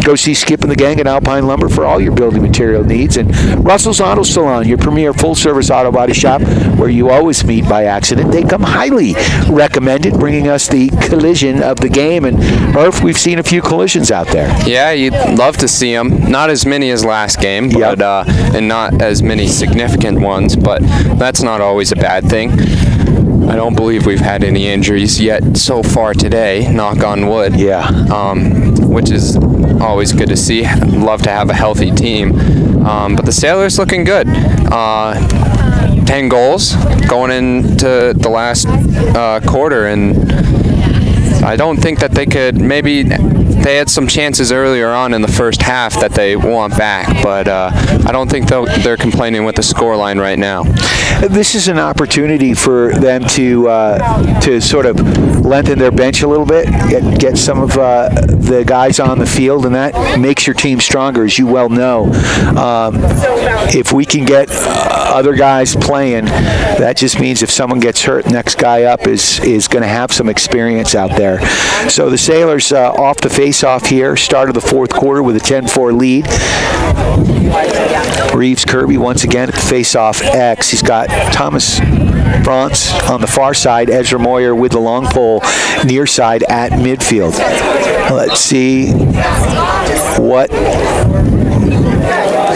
Go see Skip and the gang at Alpine Lumber for all your building material needs. And Russell's Auto Salon, your premier full-service auto body shop where you always meet by accident. They come highly recommended, bringing us the collision of the game. And Murph, we've seen a few collisions out there. Yeah, you'd love to see them. Not as many as last game, but and not as many significant ones, but that's not always a bad thing. I don't believe we've had any injuries yet so far today, knock on wood. Yeah. Which is always good to see. Love to have a healthy team. But the Sailors looking good. 10 goals going into the last quarter, and I don't think that they could, maybe they had some chances earlier on in the first half that they want back, but I don't think they're complaining with the scoreline right now. This is an opportunity for them to sort of lengthen their bench a little bit, get some of the guys on the field, and that makes your team stronger, as you well know. If we can get other guys playing, that just means if someone gets hurt, next guy up is going to have some experience out there. So the Sailors off the face-off here, start of the fourth quarter with a 10-4 lead. Reeves Kirby once again at the face-off X. He's got Thomas Brantz on the far side, Ezra Moyer with the long pole near side at midfield. Let's see what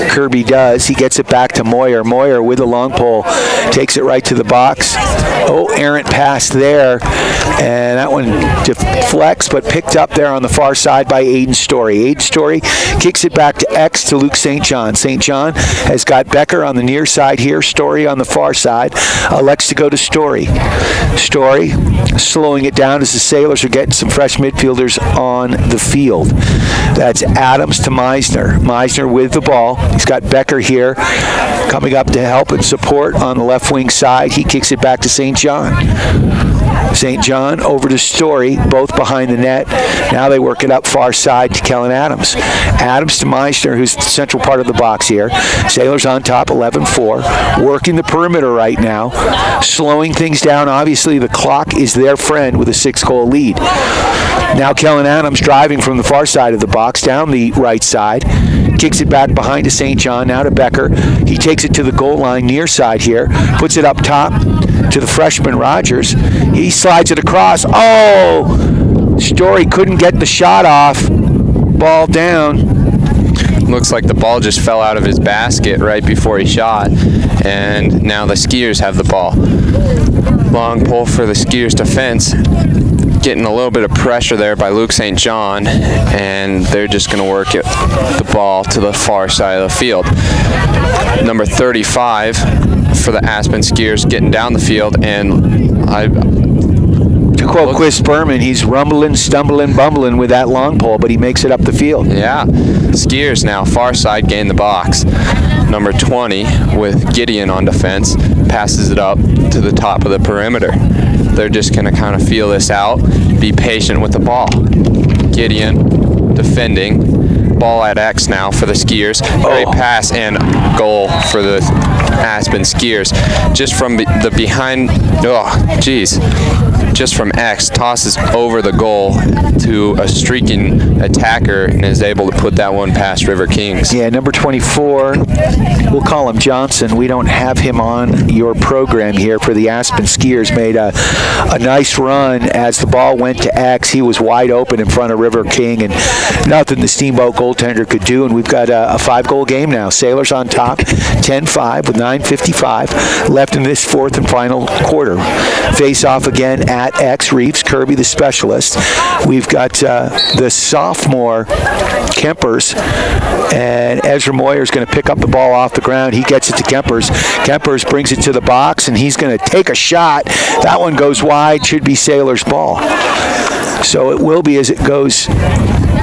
Kirby does. He gets it back to Moyer. Moyer with the long pole takes it right to the box. Oh, errant pass there, and that one deflects, but picked up there on the far side by Aiden Story. Aiden Story kicks it back to X to Luke St. John. St. John has got Becker on the near side here, Story on the far side. Elects to go to Story. Story slowing it down as the Sailors are getting some fresh midfielders on the field. That's Adams to Meisner. Meisner with the ball. He's got Becker here. coming up to help and support on the left wing side. He kicks it back to St. John. St. John over to Story, both behind the net. Now they work it up far side to Kellen Adams. Adams to Meisner, who's the central part of the box here. Sailors on top, 11-4. Working the perimeter right now. Slowing things down. Obviously, the clock is their friend with a 6-goal lead. Now Kellen Adams driving from the far side of the box down the right side. Kicks it back behind to St. John, now to Becker. He takes it to the goal line near side here. Puts it up top to the freshman Rogers. He slides it across. Oh! Story couldn't get the shot off. Ball down. Looks like the ball just fell out of his basket right before he shot, and now the Skiers have the ball. Long pull for the Skiers defense. Getting a little bit of pressure there by Luke St. John, and they're just going to work the ball to the far side of the field. Number 35 for the Aspen Skiers getting down the field, and to quote Chris Berman, he's rumbling, stumbling, bumbling with that long pole, but he makes it up the field. Yeah. Skiers now far side gain the box. Number 20 with Gideon on defense passes it up to the top of the perimeter. They're just going to kind of feel this out, be patient with the ball. Gideon defending, ball at X now for the Skiers. Great pass and goal for the Aspen Skiers. Just from the behind, just from X, tosses over the goal to a streaking attacker and is able to put that one past River Kings. Yeah, number 24, we'll call him Johnson. We don't have him on your program here for the Aspen Skiers. Made a nice run as the ball went to X. He was wide open in front of River King, and nothing the Steamboat goaltender could do, and we've got a 5-goal game now. Sailors on top, 10-5 with 9:55 left in this fourth and final quarter. Face off again at X. Reeves Kirby, the specialist. We've got the sophomore Kempers, and Ezra Moyer is going to pick up the ball off the ground. He gets it to Kempers. Kempers brings it to the box, and he's going to take a shot. That one goes wide. Should be Sailor's ball. So it will be as it goes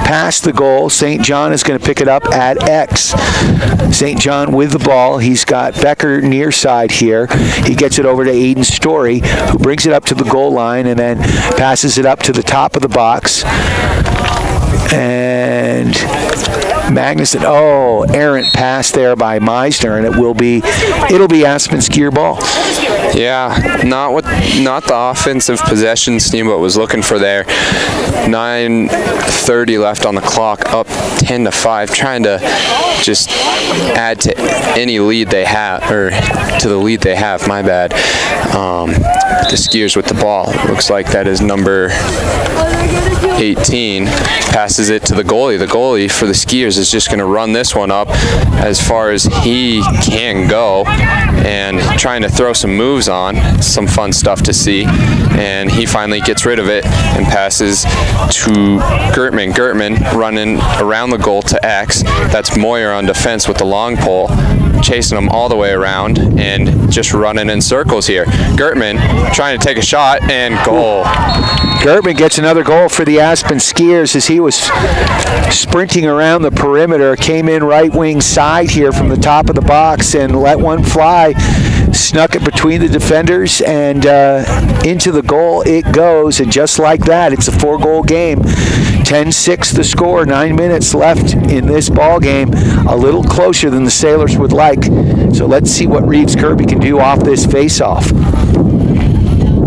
past the goal. St. John is going to pick it up at X. St. John with the ball. He's got Becker near side here. He gets it over to Aiden Story, who brings it up to the goal line and then passes it up to the top of the box. And Magnuson, errant pass there by Meisner, and it'll be Aspen Skier ball. Yeah, not the offensive possession Steamboat was looking for there. 9:30 left on the clock, up 10-5, trying to just add to any lead they have, or to the lead they have, my bad. The Skiers with the ball. Looks like that is number 18, passes it to the goalie. The goalie for the Skiers is just going to run this one up as far as he can go and trying to throw some moves on. Some fun stuff to see. And he finally gets rid of it and passes to Gertman. Gertman running around the goal to X. That's Moyer on defense with the long pole, chasing him all the way around and just running in circles here. Gertman trying to take a shot and goal. Gertman gets another goal for the Aspen Skiers as he was sprinting around the perimeter, came in right wing side here from the top of the box and let one fly, snuck it between the defenders and into the goal it goes, and just like that, it's a 4-goal game. 10-6 the score, 9 minutes left in this ball game, a little closer than the Sailors would like. So let's see what Reeves Kirby can do off this face-off.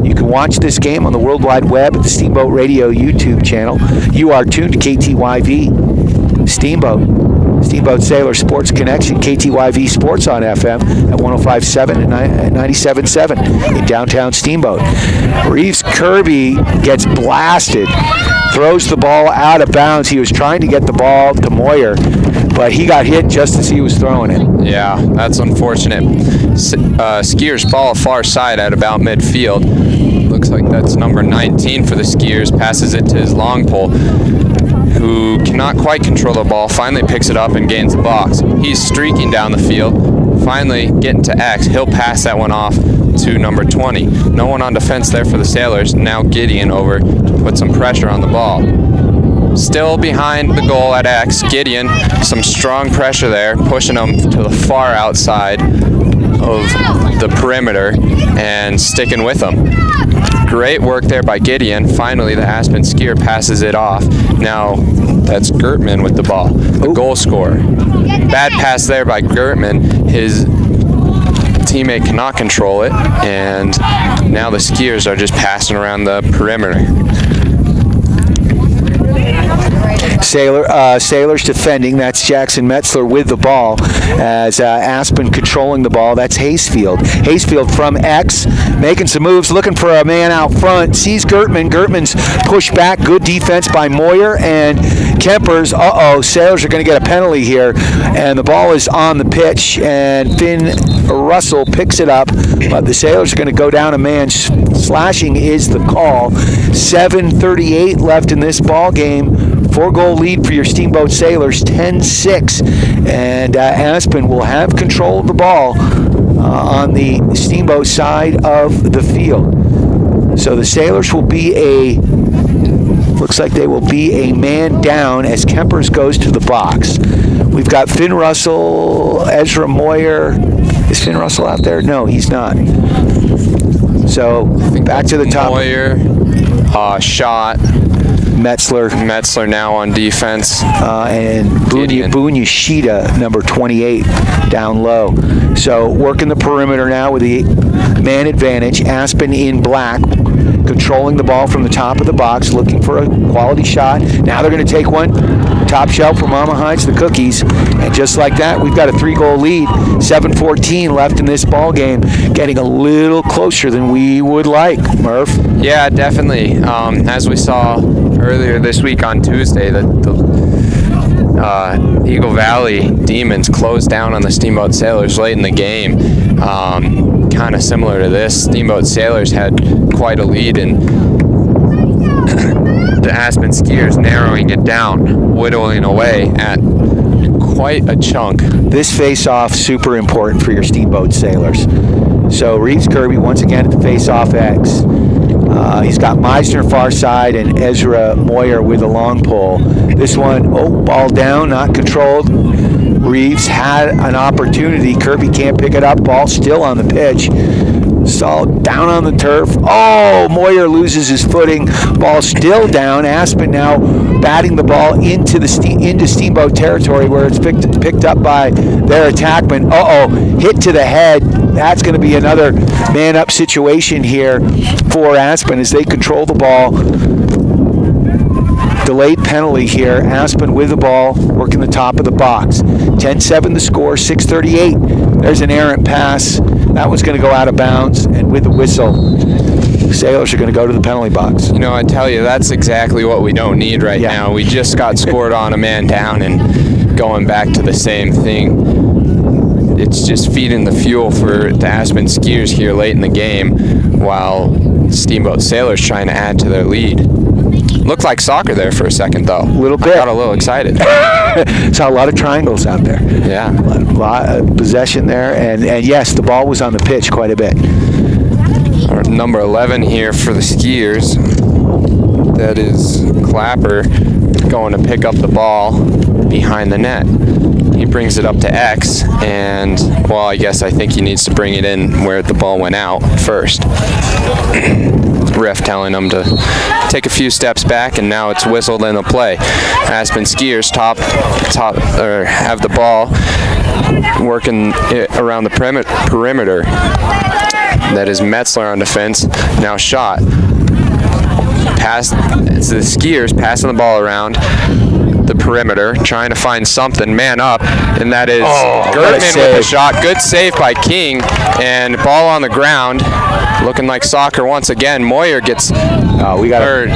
You can watch this game on the World Wide Web at the Steamboat Radio YouTube channel. You are tuned to KTYV Steamboat Sailor Sports Connection, KTYV Sports on FM at 105.7 and 97.7 in downtown Steamboat. Reeves Kirby gets blasted, throws the ball out of bounds. He was trying to get the ball to Moyer, but he got hit just as he was throwing it. Yeah, that's unfortunate. Skiers ball far side at about midfield. Looks like that's number 19 for the Skiers. Passes it to his long pole, who cannot quite control the ball. Finally picks it up and gains the box. He's streaking down the field. Finally getting to X. He'll pass that one off to number 20. No one on defense there for the Sailors. Now Gideon over to put some pressure on the ball. still behind the goal at X. Gideon, some strong pressure there, pushing him to the far outside of the perimeter and sticking with him. Great work there by Gideon. Finally, the Aspen skier passes it off. Now, that's Gertman with the ball, the goal scorer. Bad pass there by Gertman. His teammate cannot control it, and now the skiers are just passing around the perimeter. Sailors defending. That's Jackson Metzler with the ball as Aspen controlling the ball. That's Hayesfield. Hayesfield from X, making some moves, looking for a man out front. Sees Gertman. Gertman's pushed back. Good defense by Moyer and Kempers. Sailors are going to get a penalty here, and the ball is on the pitch, and Finn Russell picks it up, but the Sailors are going to go down a man. Slashing is the call. 7:38 left in this ball game. 4-goal lead for your Steamboat Sailors, 10-6, and Aspen will have control of the ball on the Steamboat side of the field. So the Sailors will be looks like they will be a man down as Kempers goes to the box. We've got Finn Russell, Ezra Moyer. Is Finn Russell out there? No, he's not. So back to the top. Moyer, shot. Metzler now on defense. And Bunyashita, number 28, down low. So working the perimeter now with the man advantage. Aspen in black, controlling the ball from the top of the box, looking for a quality shot. Now they're going to take one. Top shelf for Mama Hides the Cookies. And just like that, we've got a 3-goal lead. 7:14 left in this ball game. Getting a little closer than we would like, Murph. Yeah, definitely. As we saw earlier this week on Tuesday, the Eagle Valley Demons closed down on the Steamboat Sailors late in the game. Kind of similar to this, Steamboat Sailors had quite a lead, and the Aspen skiers narrowing it down, whittling away at quite a chunk. This face-off super important for your Steamboat Sailors. So Reeves Kirby once again at the face-off X. He's got Meisner far side and Ezra Moyer with a long pole. This one, ball down, not controlled. Reeves had an opportunity. Kirby can't pick it up. Ball still on the pitch. Stalled down on the turf. Moyer loses his footing. Ball still down. Aspen now batting the ball into Steamboat territory where it's picked up by their attackman. Hit to the head. That's going to be another man-up situation here for Aspen as they control the ball. Delayed penalty here. Aspen with the ball, working the top of the box. 10-7 the score, 6:38. There's an errant pass. That one's going to go out of bounds, and with the whistle, Sailors are going to go to the penalty box. You know, I tell you, that's exactly what we don't need right now. We just got scored on a man down, and going back to the same thing. It's just feeding the fuel for the Aspen skiers here late in the game, while Steamboat Sailors trying to add to their lead. Looked like soccer there for a second, though. A little bit. I got a little excited. Saw a lot of triangles out there. Yeah. A lot of possession there, and yes, the ball was on the pitch quite a bit. Number 11 here for the skiers. That is Clapper going to pick up the ball behind the net. He brings it up to X, and, I think he needs to bring it in where the ball went out first. Ref telling him to take a few steps back, and now it's whistled in the play. Aspen skiers have the ball working around the perimeter. That is Metzler on defense. Now shot. It's the skiers passing the ball around the perimeter, trying to find something, man up, and that is Gertman with a shot. Good save by King, and ball on the ground, looking like soccer once again. Moyer gets hurt.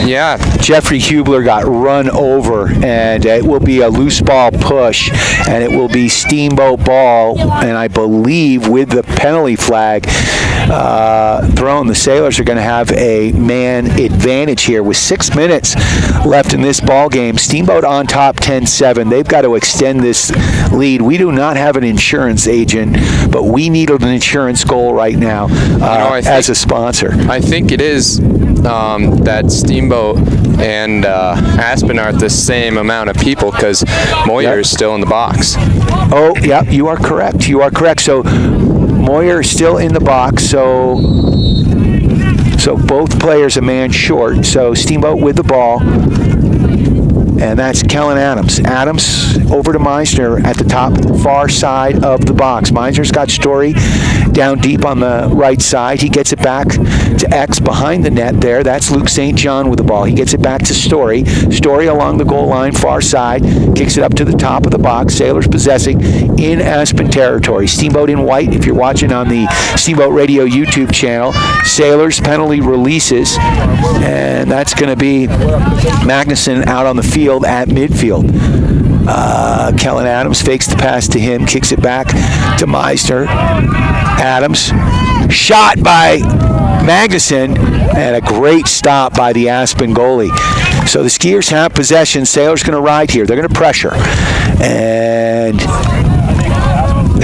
Yeah. Jeffrey Hubler got run over, and it will be a loose ball push, and it will be Steamboat ball, and I believe with the penalty flag thrown, the Sailors are going to have a man advantage here with 6 minutes left in this ball game. Steamboat Steamboat on top 10-7. They've got to extend this lead. We do not have an insurance agent, but we need an insurance goal right now as a sponsor. I think it is that Steamboat and Aspen are the same amount of people because Moyer is still in the box. Oh, yeah, you are correct. You are correct. So Moyer is still in the box. So both players a man short. So Steamboat with the ball. And that's Kellen Adams. Adams over to Meisner at the top far side of the box. Meisner's got Story down deep on the right side. He gets it back to X behind the net there. That's Luke St. John with the ball. He gets it back to Story. Story along the goal line, far side. Kicks it up to the top of the box. Sailors possessing in Aspen territory. Steamboat in white, if you're watching on the Steamboat Radio YouTube channel. Sailors penalty releases. And that's going to be Magnuson out on the field at midfield. Kellen Adams fakes the pass to him, kicks it back to Meisner. Adams, shot by Magnuson, and a great stop by the Aspen goalie. So the Skiers have possession. Sailors going to ride here. They're going to pressure. And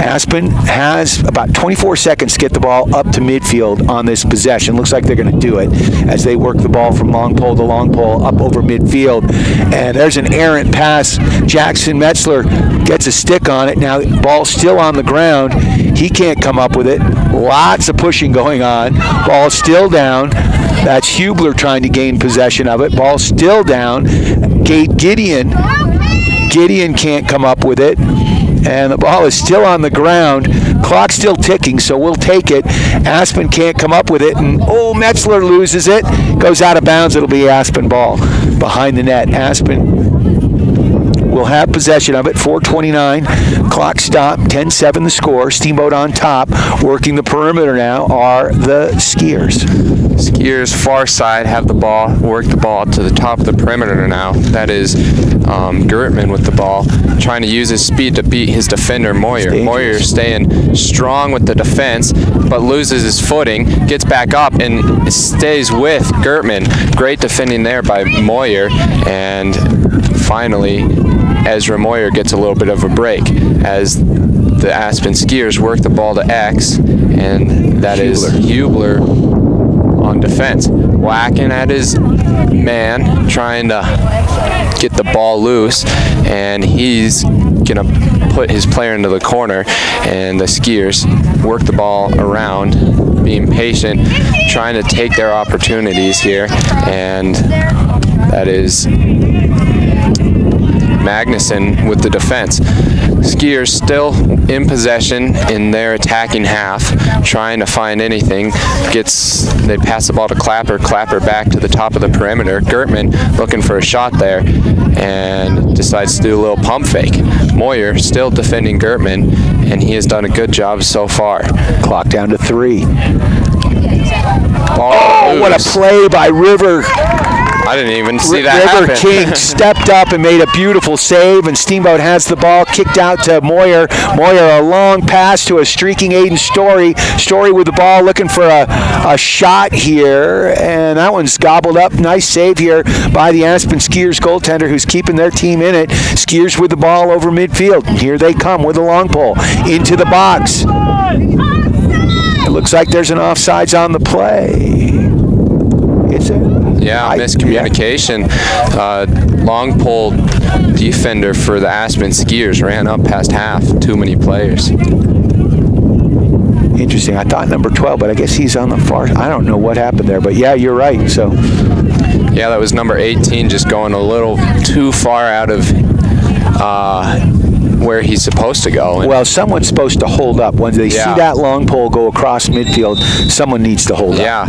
Aspen has about 24 seconds to get the ball up to midfield on this possession. Looks like they're going to do it as they work the ball from long pole to long pole up over midfield. And there's an errant pass. Jackson Metzler gets a stick on it. Now the ball's still on the ground. He can't come up with it. Lots of pushing going on. Ball's still down. That's Hubler trying to gain possession of it. Ball's still down. Gideon can't come up with it. And the ball is still on the ground. Clock's still ticking, so we'll take it. Aspen can't come up with it, and Metzler loses it. Goes out of bounds. It'll be Aspen ball behind the net. Aspen will have possession of it. 4:29. Clock stop. 10-7 the score. Steamboat on top. Working the perimeter now are the Skiers. Skiers far side have the ball, work the ball to the top of the perimeter now. That is Gertman with the ball, trying to use his speed to beat his defender Moyer. Moyer staying strong with the defense, but loses his footing, gets back up and stays with Gertman. Great defending there by Moyer, and finally Ezra Moyer gets a little bit of a break as the Aspen Skiers work the ball to X, and that is Hubler on defense, whacking at his man, trying to get the ball loose, and he's gonna put his player into the corner, and the Skiers work the ball around, being patient, trying to take their opportunities here, and that is Magnuson with the defense. Skiers still in possession in their attacking half, trying to find anything. They pass the ball to Clapper. Clapper back to the top of the perimeter. Gertman looking for a shot there and decides to do a little pump fake. Moyer still defending Gertman, and he has done a good job so far. Clock down to 3. What a play by River. I didn't even see that River happen. King stepped up and made a beautiful save, and Steamboat has the ball kicked out to Moyer. Moyer, a long pass to a streaking Aiden Story. Story with the ball looking for a shot here, and that one's gobbled up. Nice save here by the Aspen Skiers goaltender, who's keeping their team in it. Skiers with the ball over midfield. And here they come with a long pole into the box. It looks like there's an offsides on the play. Is it? Yeah, miscommunication. Long pole defender for the Aspen Skiers ran up past half. Too many players. Interesting. I thought number 12, but I guess he's on the far. I don't know what happened there, but yeah, you're right. So. Yeah, that was number 18, just going a little too far out of where he's supposed to go. Well, someone's supposed to hold up. When they see that long pole go across midfield, someone needs to hold up. Yeah.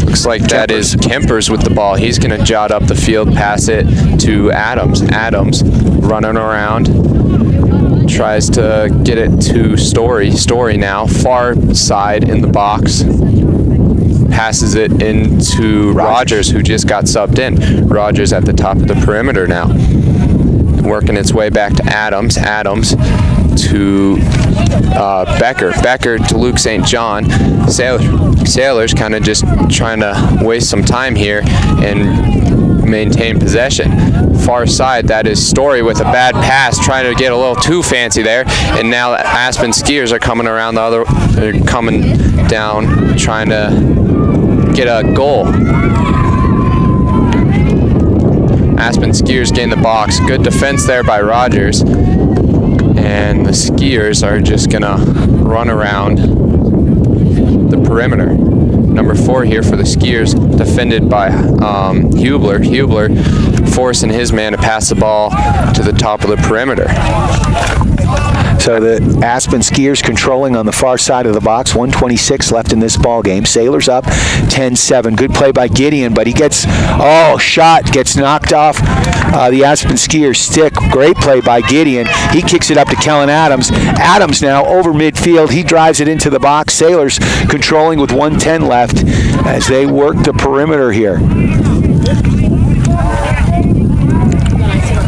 Looks like that is Kempers with the ball. He's going to jot up the field, pass it to Adams. Adams running around, tries to get it to Story. Story now, far side in the box. Passes it into Rogers, who just got subbed in. Rogers at the top of the perimeter now. Working its way back to Adams. Adams to Becker. Becker to Luke St. John. Sailors kind of just trying to waste some time here and maintain possession. Far side, that is Story with a bad pass, trying to get a little too fancy there, and now Aspen skiers are coming around the other, they're coming down, trying to get a goal. Aspen skiers gain the box. Good defense there by Rogers. And the skiers are just gonna run around the perimeter. Number 4 here for the skiers, defended by Hubler. Hubler forcing his man to pass the ball to the top of the perimeter. So the Aspen skiers controlling on the far side of the box. 1:26 left in this ball game. Sailors up 10-7. Good play by Gideon, but he gets, shot, gets knocked off the Aspen skiers' stick. Great play by Gideon. He kicks it up to Kellen Adams. Adams now over midfield. He drives it into the box. Sailors controlling with 1:10 left as they work the perimeter here.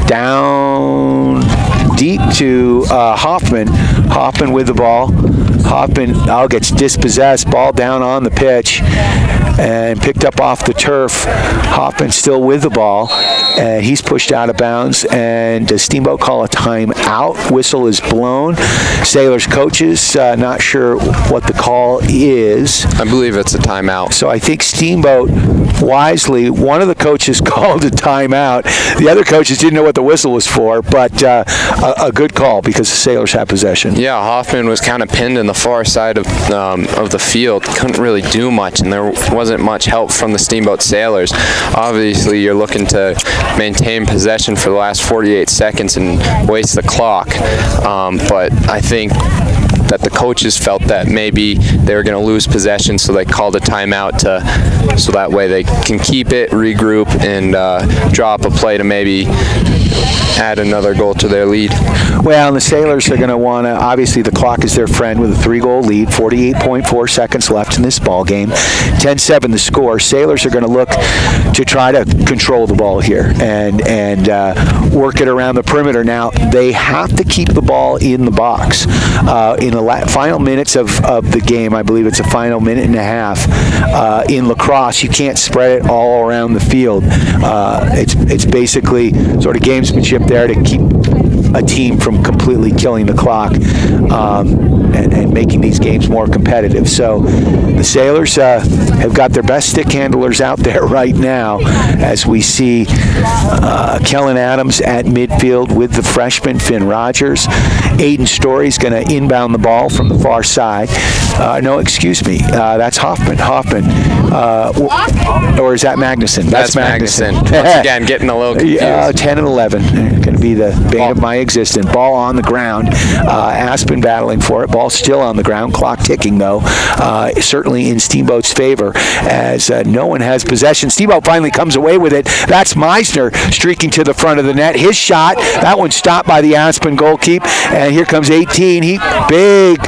Down deep to Hoffman. Hoffman with the ball. Hoffman gets dispossessed. Ball down on the pitch and picked up off the turf. Hoffman still with the ball, and he's pushed out of bounds. And does Steamboat call a timeout? Whistle is blown. Sailors coaches not sure what the call is. I believe it's a timeout. So I think Steamboat wisely, one of the coaches called a timeout. The other coaches didn't know what the whistle was for, but a good call because the Sailors have possession. Yeah, Hoffman was kind of pinned in the far side of the field. Couldn't really do much, and there wasn't much help from the Steamboat Sailors. Obviously, you're looking to maintain possession for the last 48 seconds and waste the clock. But I think that the coaches felt that maybe they were going to lose possession, so they called a timeout so that way they can keep it, regroup, and drop a play to maybe add another goal to their lead. Well, and the Sailors are going to want to, obviously the clock is their friend with a 3-goal lead, 48.4 seconds left in this ball game. 10-7 the score. Sailors are going to look to try to control the ball here and work it around the perimeter. Now, they have to keep the ball in the box. In the final minutes of the game, I believe it's a final minute and a half, in lacrosse, you can't spread it all around the field. It's basically sort of gamesmanship there to keep a team from completely killing the clock and making these games more competitive. So the Sailors have got their best stick handlers out there right now as we see Kellen Adams at midfield with the freshman Finn Rogers. Aiden Story's going to inbound the ball from the far side. No, excuse me. That's Hoffman. Or is that Magnuson? That's Magnuson. Once again, getting a little confused. 10 and 11. Going to be the bane of my existence. Ball on the ground. Aspen battling for it. Ball still on the ground. Clock ticking, though. Certainly in Steamboat's favor as no one has possession. Steamboat finally comes away with it. That's Meisner streaking to the front of the net. His shot. That one stopped by the Aspen goalkeeper. And here comes 18. He big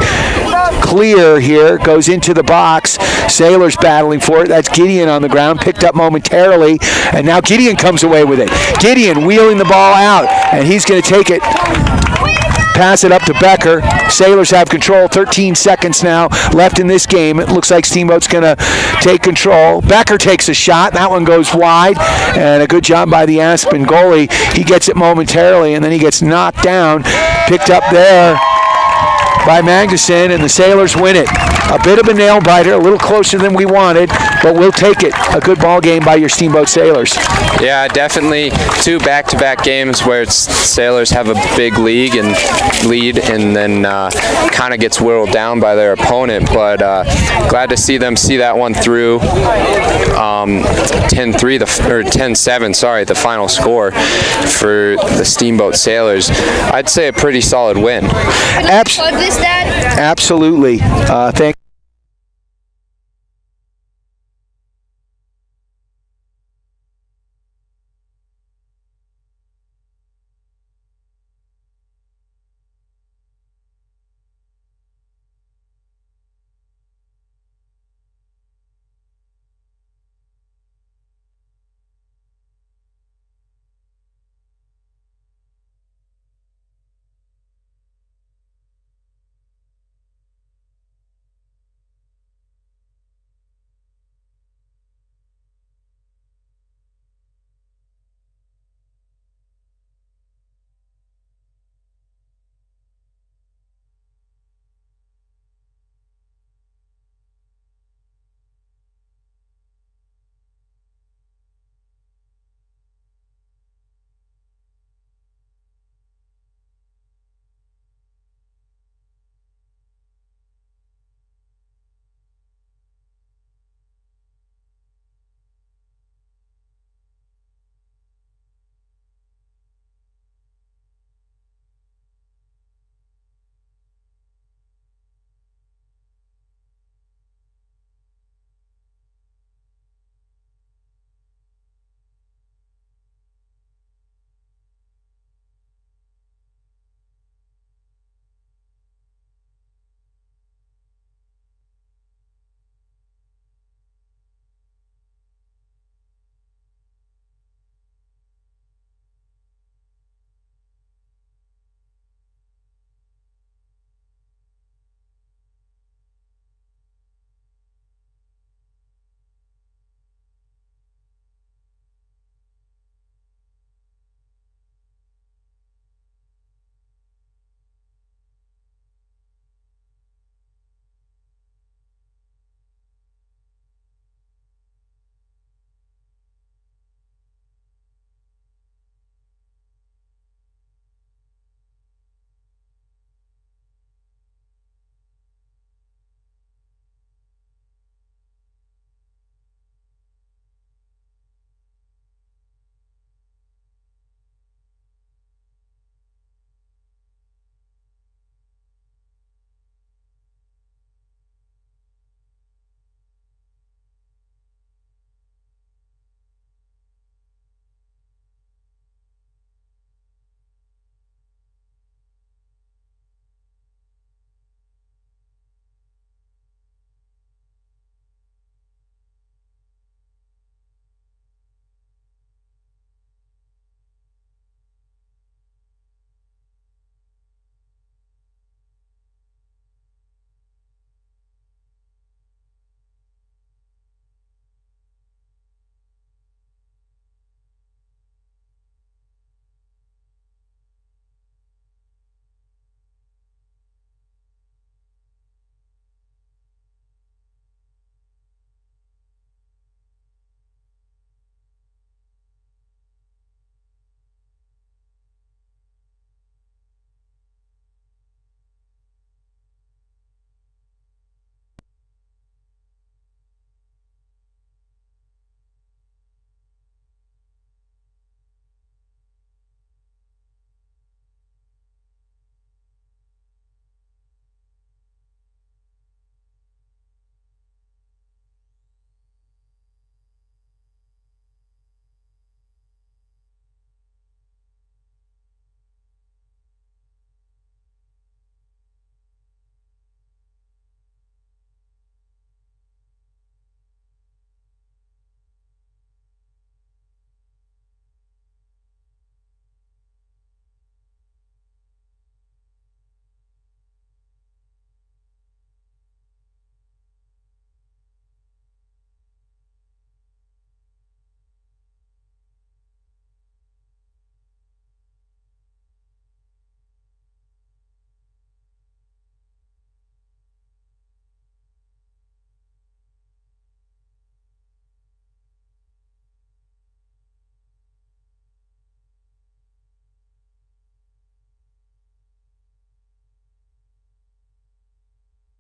clear here, goes into the box. Sailors battling for it. That's Gideon on the ground, picked up momentarily, and now Gideon comes away with it. Gideon wheeling the ball out, and he's going to take it, pass it up to Becker. Sailors have control. 13 seconds now left in this game. It looks like Steamboat's going to take control. Becker takes a shot. That one goes wide, and a good job by the Aspen goalie. He gets it momentarily, and then he gets knocked down. Picked up there by Magnuson, and the Sailors win it. A bit of a nail biter, a little closer than we wanted, but we'll take it. A good ball game by your Steamboat Sailors. Yeah, definitely 2 back-to-back games where Sailors have a big lead and then kind of gets whittled down by their opponent, but glad to see them see that one through. 10-7, the final score for the Steamboat Sailors. I'd say a pretty solid win. Absolutely. Thanks